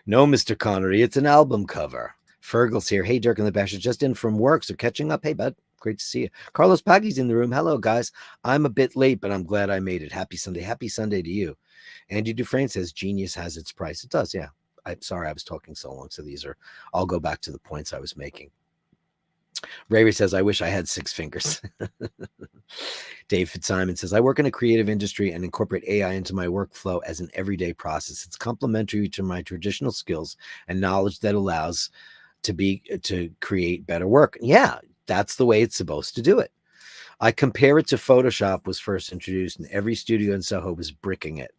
No, Mr. Connery, it's an album cover. Fergal's here. Hey, Dirk and the Bashers, just in from work, so catching up. Hey, bud. Great to see you. Carlos Paggi's in the room. Hello, guys. I'm a bit late, but I'm glad I made it. Happy Sunday. Happy Sunday to you. Andy Dufresne says genius has its price. It does, yeah. I'm sorry I was talking so long. So I'll go back to the points I was making. Ray says, I wish I had 6 fingers. Dave Fitzsimon says, I work in a creative industry and incorporate AI into my workflow as an everyday process. It's complementary to my traditional skills and knowledge that allows to create better work. Yeah, that's the way it's supposed to do it. I compare it to Photoshop was first introduced, and every studio in Soho was bricking it.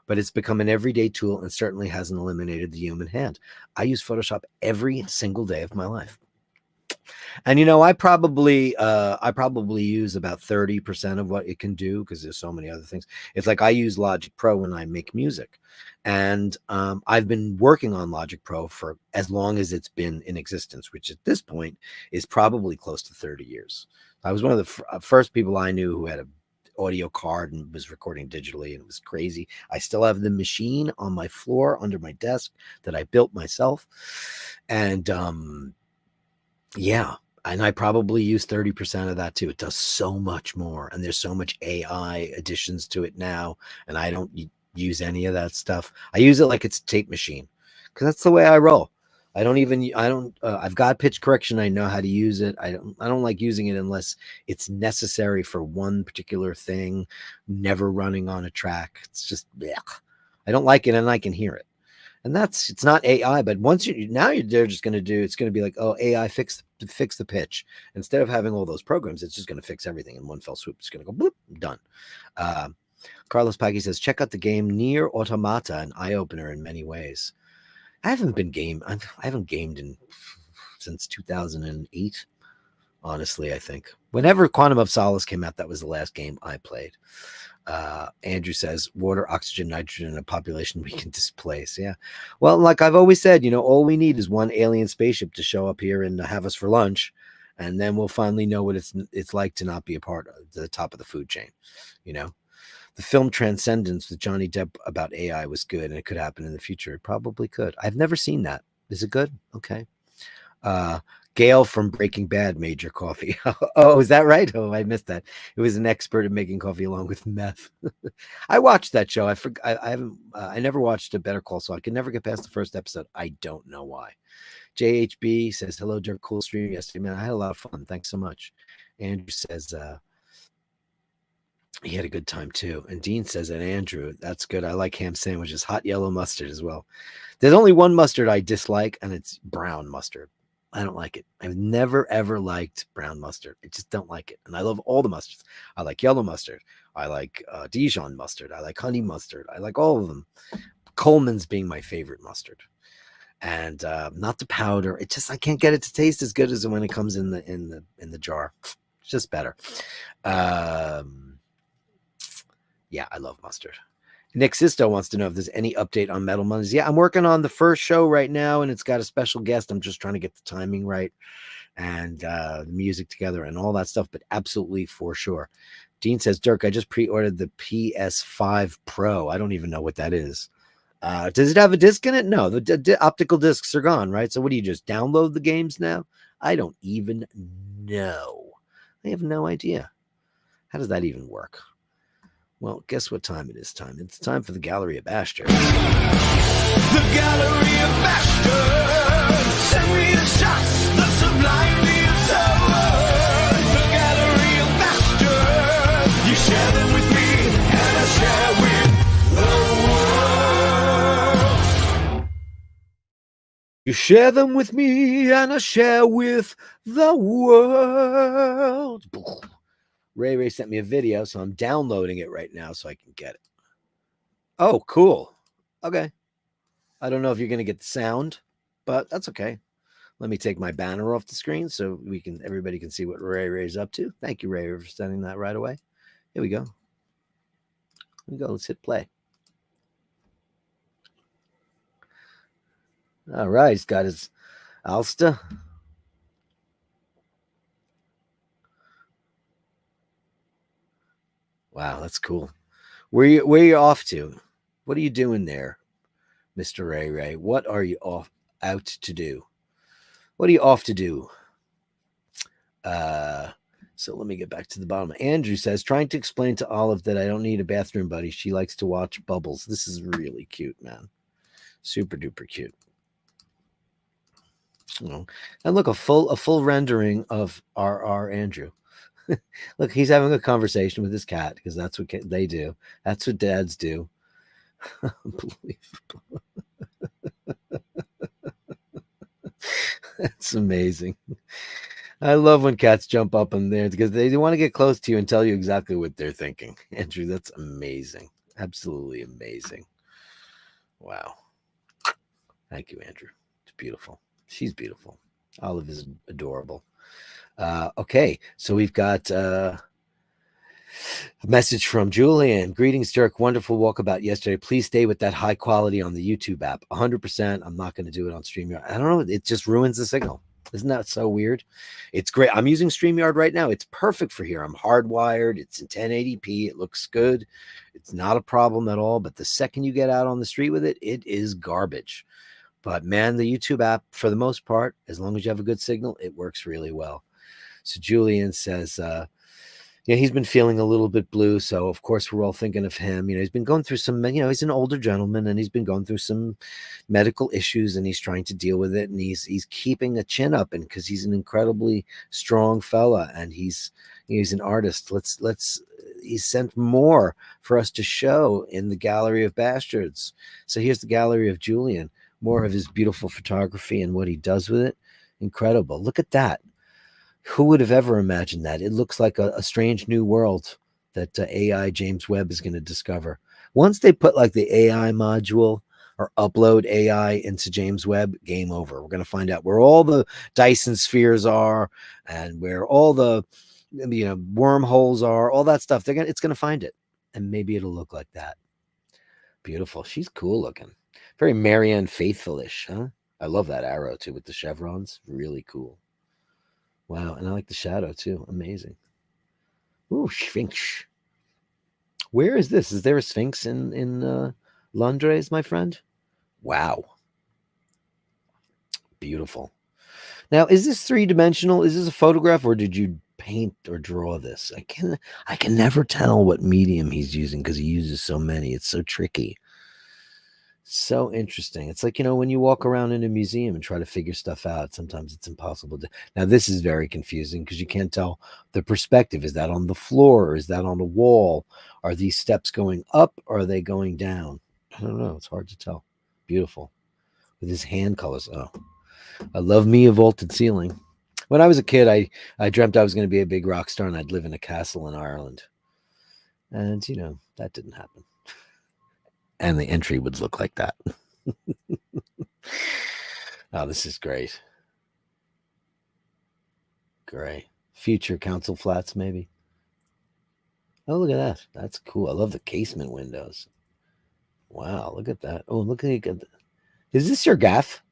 But it's become an everyday tool and certainly hasn't eliminated the human hand. I use Photoshop every single day of my life. And I probably use about 30% of what it can do because there's so many other things. It's like I use Logic Pro when I make music, and I've been working on Logic Pro for as long as it's been in existence, which at this point is probably close to 30 years. I was one of the first people I knew who had a audio card and was recording digitally, and it was crazy. I still have the machine on my floor under my desk that I built myself, and Yeah. And I probably use 30% of that too. It does so much more. And there's so much AI additions to it now. And I don't use any of that stuff. I use it like it's a tape machine because that's the way I roll. I've got pitch correction. I know how to use it. I don't like using it unless it's necessary for one particular thing, never running on a track. It's just, blech. I don't like it and I can hear it. And it's not AI, but they're just going to do, it's going to be like, oh, AI fix the pitch. Instead of having all those programs, it's just going to fix everything in one fell swoop. It's going to go boop, done. Carlos Paggi says, check out the game Nier Automata, an eye opener in many ways. I haven't gamed since 2008. Honestly, I think whenever Quantum of Solace came out, that was the last game I played. Andrew says, water, oxygen, nitrogen in a population we can displace. Yeah. Well, like I've always said, all we need is one alien spaceship to show up here and have us for lunch. And then we'll finally know what it's like to not be a part of the top of the food chain. The film Transcendence with Johnny Depp about AI was good, and it could happen in the future. It probably could. I've never seen that. Is it good? Okay. Gail from Breaking Bad made your coffee. Oh, is that right? Oh, I missed that. It was an expert at making coffee along with meth. I watched that show. I never watched a Better Call Saul. I could never get past the first episode. I don't know why. JHB says, hello, Dirk. Cool stream yesterday, man. I had a lot of fun. Thanks so much. Andrew says, he had a good time too. And Dean says, and Andrew, that's good. I like ham sandwiches, hot yellow mustard as well. There's only one mustard I dislike, and it's brown mustard. I don't like it. I've never, ever liked brown mustard. I just don't like it. And I love all the mustards. I like yellow mustard. I like Dijon mustard. I like honey mustard. I like all of them. Coleman's being my favorite mustard. And not the powder. I can't get it to taste as good as when it comes in the jar. It's just better. Yeah, I love mustard. Nick Sisto wants to know if there's any update on Metal Mondays. Yeah, I'm working on the first show right now, and it's got a special guest. I'm just trying to get the timing right and the music together and all that stuff, but absolutely for sure. Dean says, Dirk, I just pre-ordered the PS5 Pro. I don't even know what that is. Does it have a disc in it? No, the optical discs are gone, right? So what do you just download the games now? I don't even know. I have no idea. How does that even work? Well, guess what time it is? It's time for the Gallery of Bashtards. The Gallery of Bashtards. Send me the shots, the sublimely absurd. The Gallery of Bashtards. You share them with me, and I share with the world. You share them with me, and I share with the world. Ray sent me a video, so I'm downloading it right now so I can get it. Oh, cool. Okay. I don't know if you're going to get the sound, but that's okay. Let me take my banner off the screen so everybody can see what Ray's up to. Thank you, Ray, for sending that right away. Here we go. Here we go. Let's hit play. All right. He's got his Alsta. Wow, that's cool. Where you off to? What are you doing there, Mr. Ray? What are you out to do? What are you off to do? So let me get back to the bottom. Andrew says, trying to explain to Olive that I don't need a bathroom buddy. She likes to watch Bubbles. This is really cute, man. Super duper cute. And look, a full rendering of our Andrew. Look, he's having a conversation with his cat because that's what they do. That's what dads do. Unbelievable. That's amazing. I love when cats jump up in there because they want to get close to you and tell you exactly what they're thinking. Andrew, that's amazing. Absolutely amazing. Wow. Thank you, Andrew. It's beautiful. She's beautiful. Olive is adorable. Okay, so we've got a message from Julian. Greetings, Dirk. Wonderful walkabout yesterday. Please stay with that high quality on the YouTube app. 100%. I'm not going to do it on StreamYard. I don't know. It just ruins the signal. Isn't that so weird? It's great. I'm using StreamYard right now. It's perfect for here. I'm hardwired. It's in 1080p. It looks good. It's not a problem at all. But the second you get out on the street with it, it is garbage. But man, the YouTube app, for the most part, as long as you have a good signal, it works really well. So Julian says, yeah, he's been feeling a little bit blue. So of course we're all thinking of him. He's been going through some, he's an older gentleman and he's been going through some medical issues and he's trying to deal with it. And he's keeping a chin up, and because he's an incredibly strong fella and he's an artist. He's sent more for us to show in the Gallery of Bastards. So here's the Gallery of Julian, more of his beautiful photography and what he does with it. Incredible. Look at that. Who would have ever imagined that? It looks like a strange new world that AI James Webb is going to discover. Once they put like the AI module or upload AI into James Webb, game over. We're going to find out where all the Dyson spheres are and where all the wormholes are, all that stuff. It's going to find it, and maybe it'll look like that. Beautiful. She's cool looking. Very Marianne Faithfull-ish, huh? I love that arrow too with the chevrons. Really cool. Wow, and I like the shadow too. Amazing. Ooh, Sphinx. Where is this? Is there a Sphinx in Londres, my friend? Wow. Beautiful. Now, is this three-dimensional? Is this a photograph, or did you paint or draw this? I can never tell what medium he's using because he uses so many. It's so tricky. So interesting. It's like, when you walk around in a museum and try to figure stuff out, sometimes it's impossible to. Now, this is very confusing because you can't tell the perspective. Is that on the floor? Or is that on a wall? Are these steps going up? Or are they going down? I don't know. It's hard to tell. Beautiful. With his hand colors. Oh, I love me a vaulted ceiling. When I was a kid, I dreamt I was going to be a big rock star and I'd live in a castle in Ireland. And, that didn't happen. And the entry would look like that. Oh, this is great. Great. Future council flats, maybe. Oh, look at that. That's cool. I love the casement windows. Wow, look at that. Oh, look at that. Is this your gaff?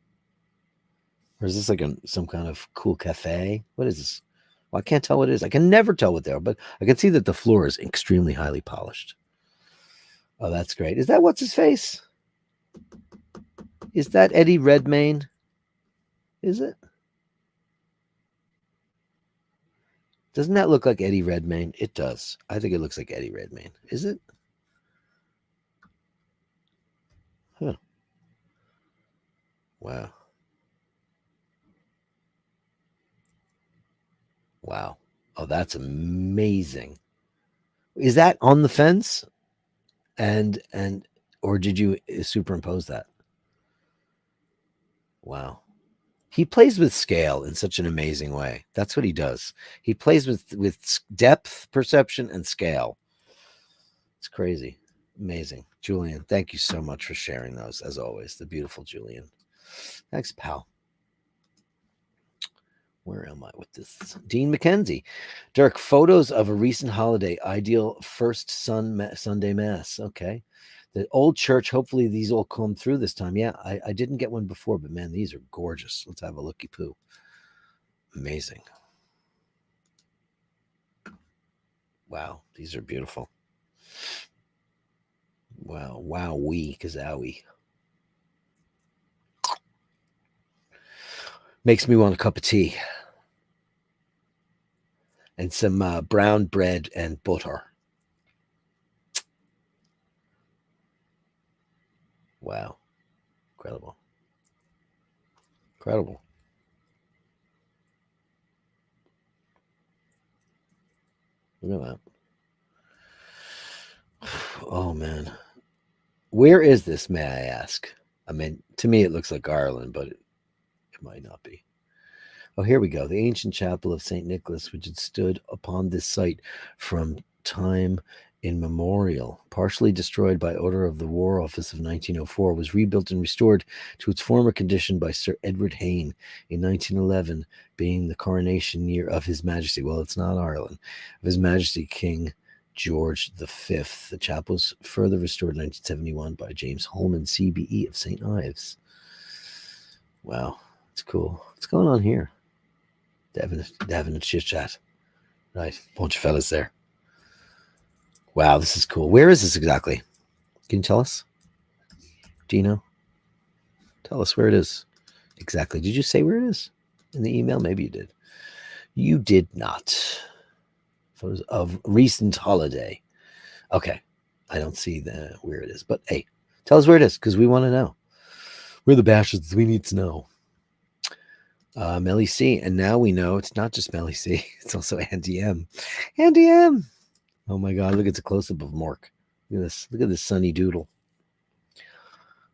Or is this like some kind of cool cafe? What is this? Well, I can't tell what it is. I can never tell what they are, but I can see that the floor is extremely highly polished. Oh, that's great. Is that what's his face? Is that Eddie Redmayne? Is it? Doesn't that look like Eddie Redmayne? It does. I think it looks like Eddie Redmayne. Is it? Huh. Wow. Wow. Oh, that's amazing. Is that on the fence? And or did you superimpose that? Wow. He plays with scale in such an amazing way. That's what he does. He plays with depth, perception, and scale. It's crazy. Amazing. Julian, thank you so much for sharing those, as always. The beautiful Julian. Thanks, pal. Where am I with this? Dean McKenzie. Dirk, photos of a recent holiday, ideal first Sunday Mass. Okay. The old church, hopefully these all come through this time. Yeah, I didn't get one before, but man, these are gorgeous. Let's have a looky poo. Amazing. Wow, these are beautiful. Wow, wowee, kazowie. Makes me want a cup of tea. And some brown bread and butter. Wow. Incredible. Incredible. Look at that. Oh, man. Where is this, may I ask? I mean, to me, it looks like Ireland, but it might not be. Oh, here we go. The ancient chapel of St. Nicholas, which had stood upon this site from time immemorial, partially destroyed by order of the War Office of 1904, was rebuilt and restored to its former condition by Sir Edward Hayne in 1911, being the coronation year of His Majesty. Well, it's not Ireland. Of His Majesty King George V. The chapel was further restored in 1971 by James Holman, CBE of St. Ives. Wow, it's cool. What's going on here? Having a chit chat. Right, bunch of fellas there. Wow, this is cool. Where is this exactly? Can you tell us? Do you know? Tell us where it is. Exactly. Did you say where it is in the email? Maybe you did. You did not. Photos of recent holiday. Okay. I don't see where it is. But hey, tell us where it is because we want to know. We're the Bashers. We need to know. Melly C. And now we know it's not just Melly C. It's also Andy M. Andy M. Oh my God. Look at the close-up of Mork. Look at this. Look at this sunny doodle.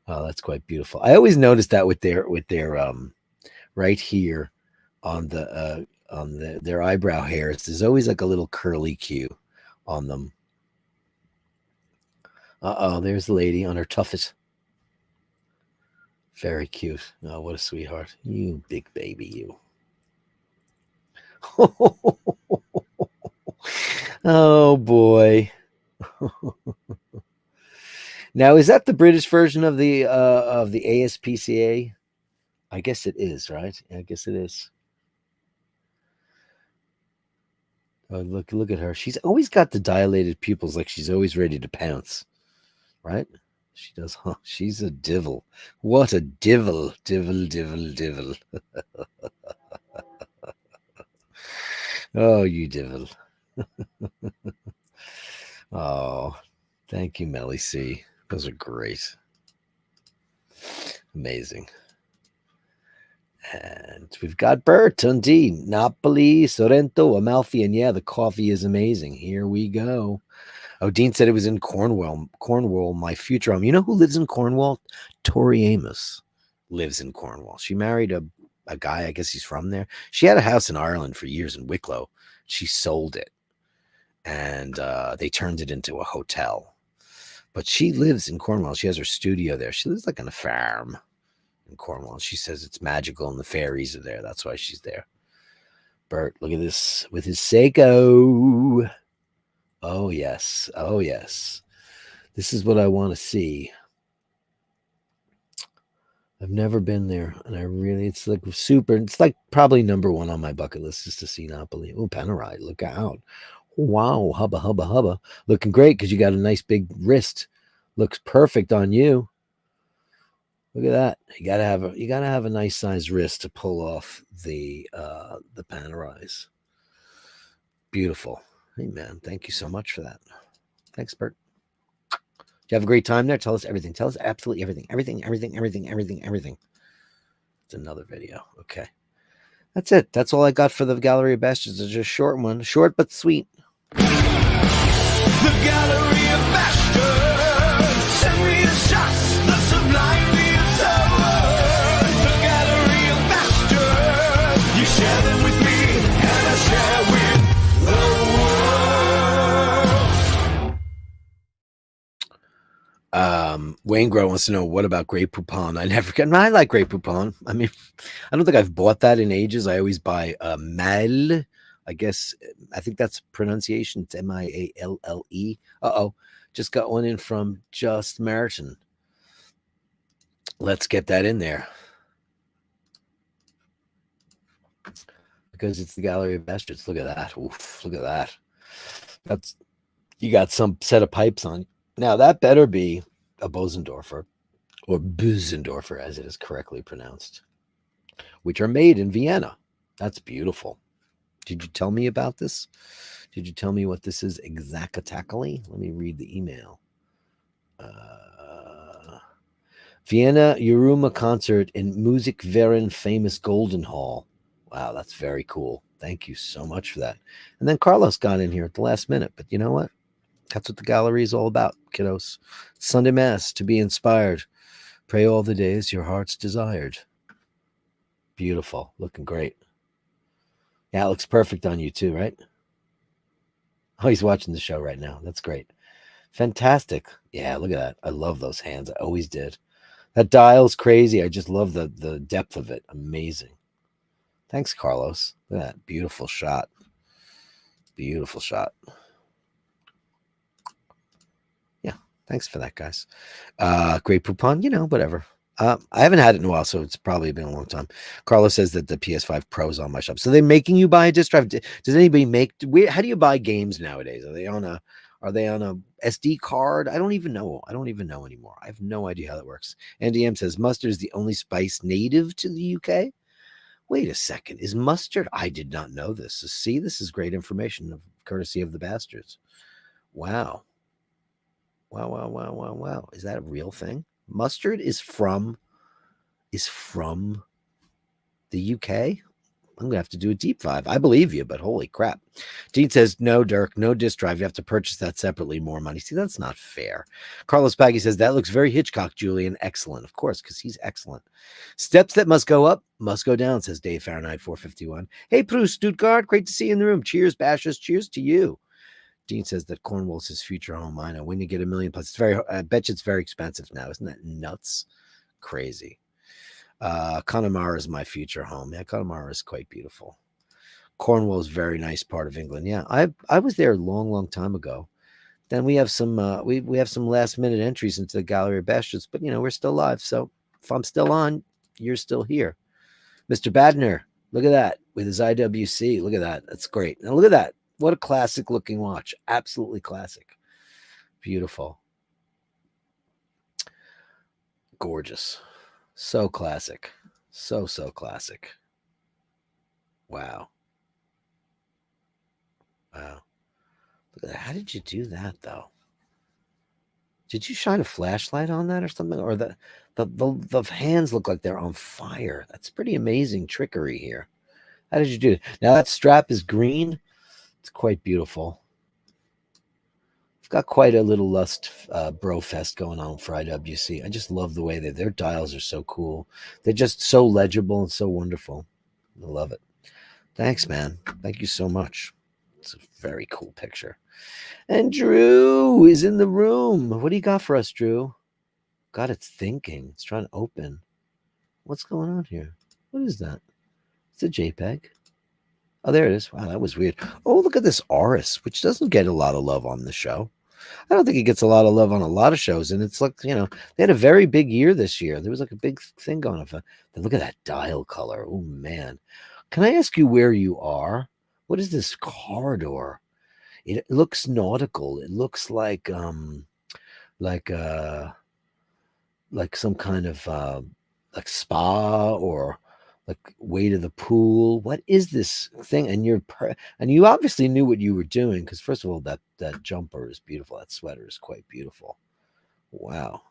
Oh, that's quite beautiful. I always notice that with their right here on their eyebrow hairs, there's always like a little curly cue on them. There's the lady on her tuffet. Very cute. Oh, what a sweetheart. You big baby, you. Oh boy. Now, is that the British version of the ASPCA? I guess it is, right? I guess it is. Oh, look at her. She's always got the dilated pupils, like she's always ready to pounce, right? She does. Huh? She's a divil. What a divil. Oh, you divil. Oh, thank you, Melly C. Those are great. Amazing. And we've got Bert, Dundee, Napoli, Sorrento, Amalfi, and yeah, the coffee is amazing. Here we go. Oh, Dean said it was in Cornwall. Cornwall, my future home. You know who lives in Cornwall? Tori Amos lives in Cornwall. She married a guy, I guess he's from there. She had a house in Ireland for years in Wicklow. She sold it, and they turned it into a hotel. But she lives in Cornwall. She has her studio there. She lives like on a farm in Cornwall. She says it's magical and the fairies are there. That's why she's there. Bert, look at this with his Seiko. Oh, yes. Oh, yes. This is what I want to see. I've never been there, and it's like super. It's like probably number one on my bucket list is to see Napoli. Oh, Panerai, look out. Wow, hubba. Looking great because you got a nice big wrist. Looks perfect on you. Look at that. You gotta have a nice sized wrist to pull off the Panerais. Beautiful. Hey man, thank you so much for that. Thanks, Bert. You have a great time there. Tell us everything. Tell us absolutely everything. Everything. It's another video. Okay. That's it. That's all I got for the Gallery of Bastards. It's just a short one. Short but sweet. The Gallery of Bashtards. Send me the shots, the sublime, the absurd. The Gallery of Bashtards. You share them with me, and I share with the world. Wayne Grow wants to know, what about Grey Poupon? I like Grey Poupon. I mean, I don't think I've bought that in ages. I always buy Mal. I think that's pronunciation. It's Mialle. Just got one in from Just Martin. Let's get that in there. Because it's the Gallery of Bastards. Look at that. Oof, look at that. You got some set of pipes on. Now, that better be a Bosendorfer, or Bösendorfer, as it is correctly pronounced, which are made in Vienna. That's beautiful. Did you tell me about this? Did you tell me what this is exactly? Let me read the email. Vienna Euruma concert in Musikverein famous Golden Hall. Wow, that's very cool. Thank you so much for that. And then Carlos got in here at the last minute, but you know what? That's what the gallery is all about, kiddos. Sunday Mass, to be inspired. Pray all the days your heart's desired. Beautiful. Looking great. Yeah, it looks perfect on you too, right? Oh, he's watching the show right now. That's great. Fantastic. Yeah, look at that. I love those hands. I always did. That dial's crazy. I just love the depth of it. Amazing. Thanks, Carlos. Look at that. Beautiful shot. Beautiful shot. Yeah, thanks for that, guys. Great Poupon, whatever. I haven't had it in a while, so it's probably been a long time. Carlos says that the PS5 Pro's on my shop. So they're making you buy a disc drive. Does anybody make? How do you buy games nowadays? Are they on a Are they on a SD card? I don't even know. I don't even know anymore. I have no idea how that works. Andy M says mustard is the only spice native to the UK. Wait a second. Is mustard? I did not know this. So see, this is great information, courtesy of the Bastards. Wow. Wow. Is that a real thing? Mustard is from the UK? I'm going to have to do a deep dive. I believe you, but holy crap. Dean says, no, Dirk, no disk drive. You have to purchase that separately, more money. See, that's not fair. Carlos Paggy says, that looks very Hitchcock, Julian. Excellent. Of course, because he's excellent. Steps that must go up, must go down, says Dave Fahrenheit 451. Hey, Bruce Stuttgart, great to see you in the room. Cheers, Bashers. Cheers to you. Dean says that Cornwall's his future home. I know. When you get $1 million plus, it's very, I bet you it's very expensive now. Isn't that nuts? Crazy. Connemara is my future home. Yeah, Connemara is quite beautiful. Cornwall is a very nice part of England. Yeah, I was there a long time ago. Then we have some we have some last minute entries into the Gallery of Bashtards, but we're still live. So if I'm still on, you're still here. Mr. Badner, look at that with his IWC. Look at that. That's great. Now look at that. What a classic looking watch. Absolutely classic. Beautiful. Gorgeous. So classic. So classic. Wow. Wow. Look at that. How did you do that though? Did you shine a flashlight on that or something? Or the hands look like they're on fire. That's pretty amazing trickery here. How did you do it? Now that strap is green. It's quite beautiful. It's got quite a little lust bro fest going on for IWC. I just love the way their dials are so cool. They're just so legible and so wonderful. I love it. Thanks, man. Thank you so much. It's a very cool picture. And Drew is in the room. What do you got for us, Drew? God, it's thinking. It's trying to open. What's going on here? What is that? It's a JPEG. Oh, there it is. Wow, that was weird. Oh, look at this Aris, which doesn't get a lot of love on the show. I don't think it gets a lot of love on a lot of shows. And it's like, they had a very big year this year. There was like a big thing going on. Look at that dial color. Oh, man. Can I ask you where you are? What is this corridor? It looks nautical. It looks like some kind of like spa or like way to the pool. What is this thing? And you obviously knew what you were doing because first of all, that jumper is beautiful. That sweater is quite beautiful. Wow.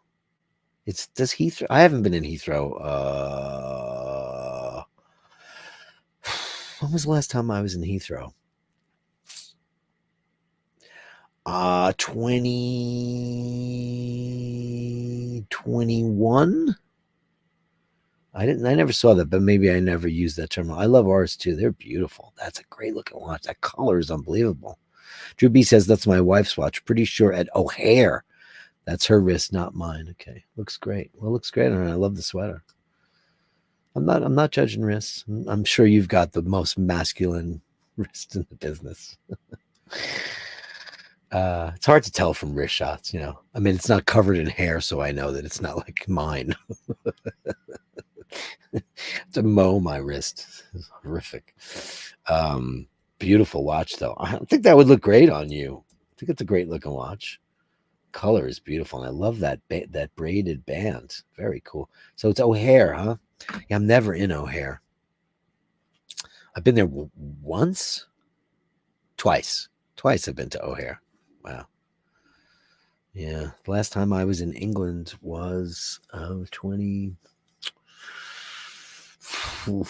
Does Heathrow? I haven't been in Heathrow. When was the last time I was in Heathrow? 2021. I never saw that, but maybe I never used that terminal. I love ours too. They're beautiful. That's a great looking watch. That color is unbelievable. Drew B says that's my wife's watch. Pretty sure at O'Hare. That's her wrist, not mine. Okay. Looks great. Well, looks great. I love the sweater. I'm not judging wrists. I'm sure you've got the most masculine wrist in the business. It's hard to tell from wrist shots, I mean, it's not covered in hair, so I know that it's not like mine. To mow my wrist is horrific. Beautiful watch, though. I think that would look great on you. I think it's a great looking watch. Color is beautiful, and I love that braided band. Very cool. So it's O'Hare, huh? Yeah, I'm never in O'Hare. I've been there once, twice. I've been to O'Hare. Wow. Yeah, the last time I was in England was 20. The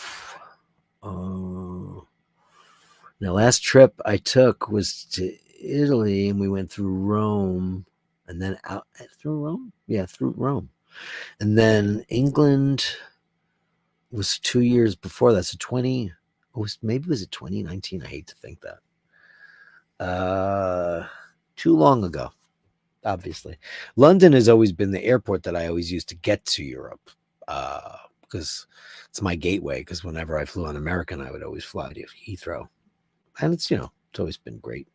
last trip I took was to Italy, and we went through Rome, and then out through Rome. Yeah, through Rome, and then England was 2 years before that. So 20. Was it 2019? I hate to think that. Too long ago. Obviously, London has always been the airport that I always used to get to Europe, because it's my gateway. Because whenever I flew on American, I would always fly to Heathrow, and it's always been great.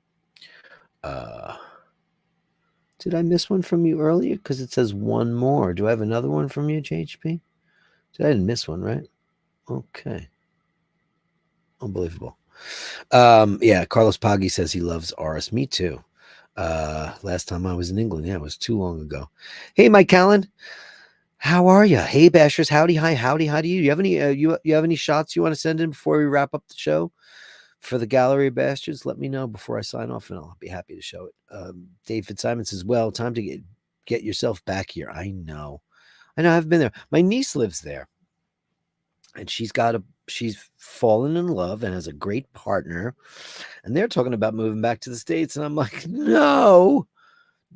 Did I miss one from you earlier? Because it says one more. Do I have another one from you, JHP? I didn't miss one, right? Okay. Unbelievable. Yeah, Carlos Paggi says he loves Aris. Me too. Last time I was in England, yeah, it was too long ago. Hey, Mike Callan, how are you? Hey, Bashers, howdy, hi, howdy, how do you? You have any you have any shots you want to send in before we wrap up the show for the Gallery of Bastards? Let me know before I sign off, and I'll be happy to show it. Dave Fitzsimon says, "Well, time to get yourself back here." I know, I've been there. My niece lives there, and she's fallen in love and has a great partner, and they're talking about moving back to the States, and I'm like, no,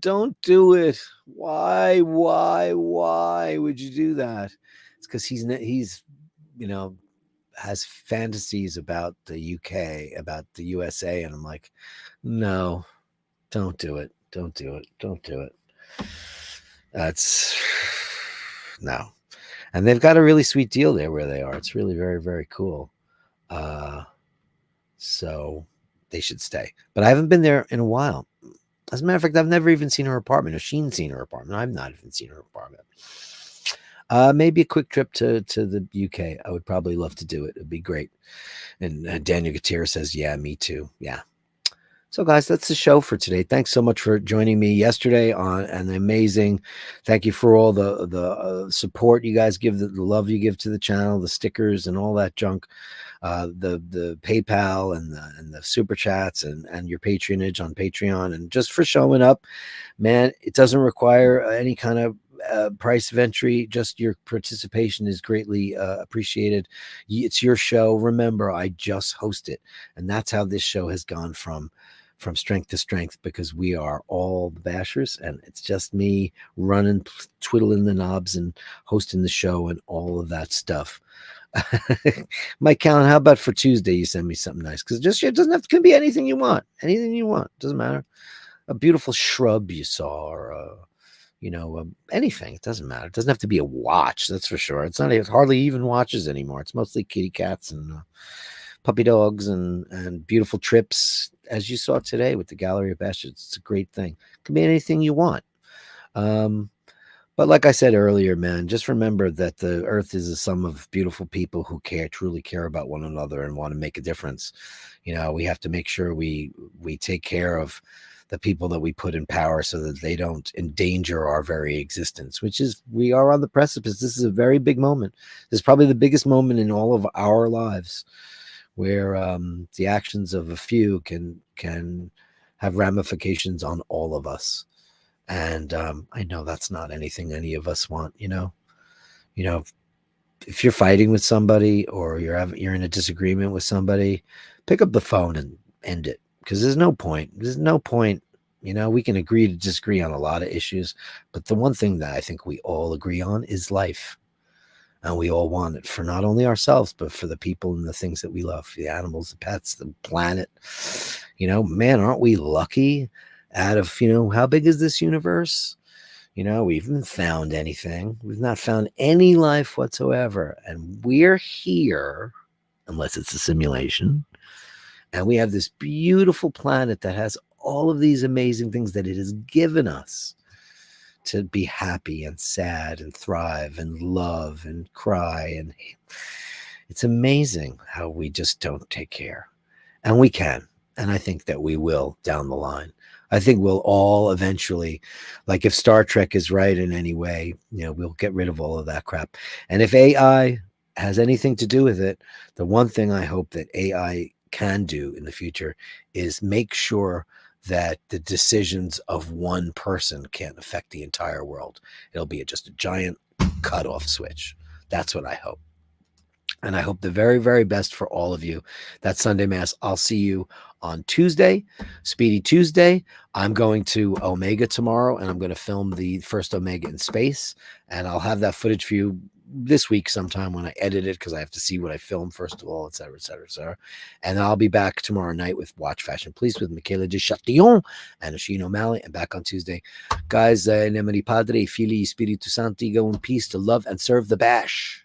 don't do it. Why would you do that? It's because he's has fantasies about the UK, about the USA, and I'm like, no, don't do it. Don't do it. Don't do it. That's no. And they've got a really sweet deal there where they are. It's really very, very cool. So they should stay. But I haven't been there in a while. As a matter of fact, I've never even seen her apartment. Or Sheen's seen her apartment. I've not even seen her apartment. Maybe a quick trip to the UK. I would probably love to do it. It'd be great. And Daniel Gutierrez says, yeah, me too. Yeah. So, guys, that's the show for today. Thanks so much for joining me yesterday on an amazing. Thank you for all the support you guys give, the love you give to the channel, the stickers and all that junk, the PayPal and the super chats and your patronage on Patreon, and just for showing up, man. It doesn't require any kind of price of entry. Just your participation is greatly appreciated. It's your show. Remember, I just host it, and that's how this show has gone from strength to strength, because we are all the Bashers, and it's just me running, twiddling the knobs and hosting the show and all of that stuff. Mike Callan, how about for Tuesday you send me something nice? Because it doesn't have to, can be anything you want. Anything you want. Doesn't matter. A beautiful shrub you saw, or anything. It doesn't matter. It doesn't have to be a watch, that's for sure. It's hardly even watches anymore. It's mostly kitty cats and puppy dogs and beautiful trips, as you saw today with the Gallery of Bashtards. It's a great thing. It can be anything you want. But like I said earlier, man, just remember that the earth is a sum of beautiful people who truly care about one another and want to make a difference. We have to make sure we take care of the people that we put in power so that they don't endanger our very existence, which is, we are on the precipice. This is a very big moment. This is probably the biggest moment in all of our lives, where the actions of a few can have ramifications on all of us. And I know that's not anything any of us want. If you're fighting with somebody, or you're in a disagreement with somebody, pick up the phone and end it. Because there's no point. We can agree to disagree on a lot of issues, but the one thing that I think we all agree on is life. And we all want it for not only ourselves, but for the people and the things that we love, the animals, the pets, the planet. Man, aren't we lucky? Out of, how big is this universe? We haven't found anything. We've not found any life whatsoever. And we're here, unless it's a simulation. And we have this beautiful planet that has all of these amazing things that it has given us to be happy and sad and thrive and love and cry. And it's amazing how we just don't take care. And we can. And I think that we will down the line. I think we'll all eventually, like if Star Trek is right in any way, we'll get rid of all of that crap. And if AI has anything to do with it, the one thing I hope that AI can do in the future is make sure that the decisions of one person can't affect the entire world. It'll be just a giant cutoff switch. That's what I hope. And I hope the very, very best for all of you. That's Sunday Mass. I'll see you on Tuesday, Speedy Tuesday. I'm going to Omega tomorrow, and I'm going to film the first Omega in space. And I'll have that footage for you this week sometime when I edit it, because I have to see what I filmed first of all, et cetera, et cetera, et cetera. And I'll be back tomorrow night with Watch Fashion Police with Michaela de Chatillon and Asheen O'Malley, and back on Tuesday. Guys, in nomine Padre, Filii, Spiritu Santi, go in peace to love and serve the Bash.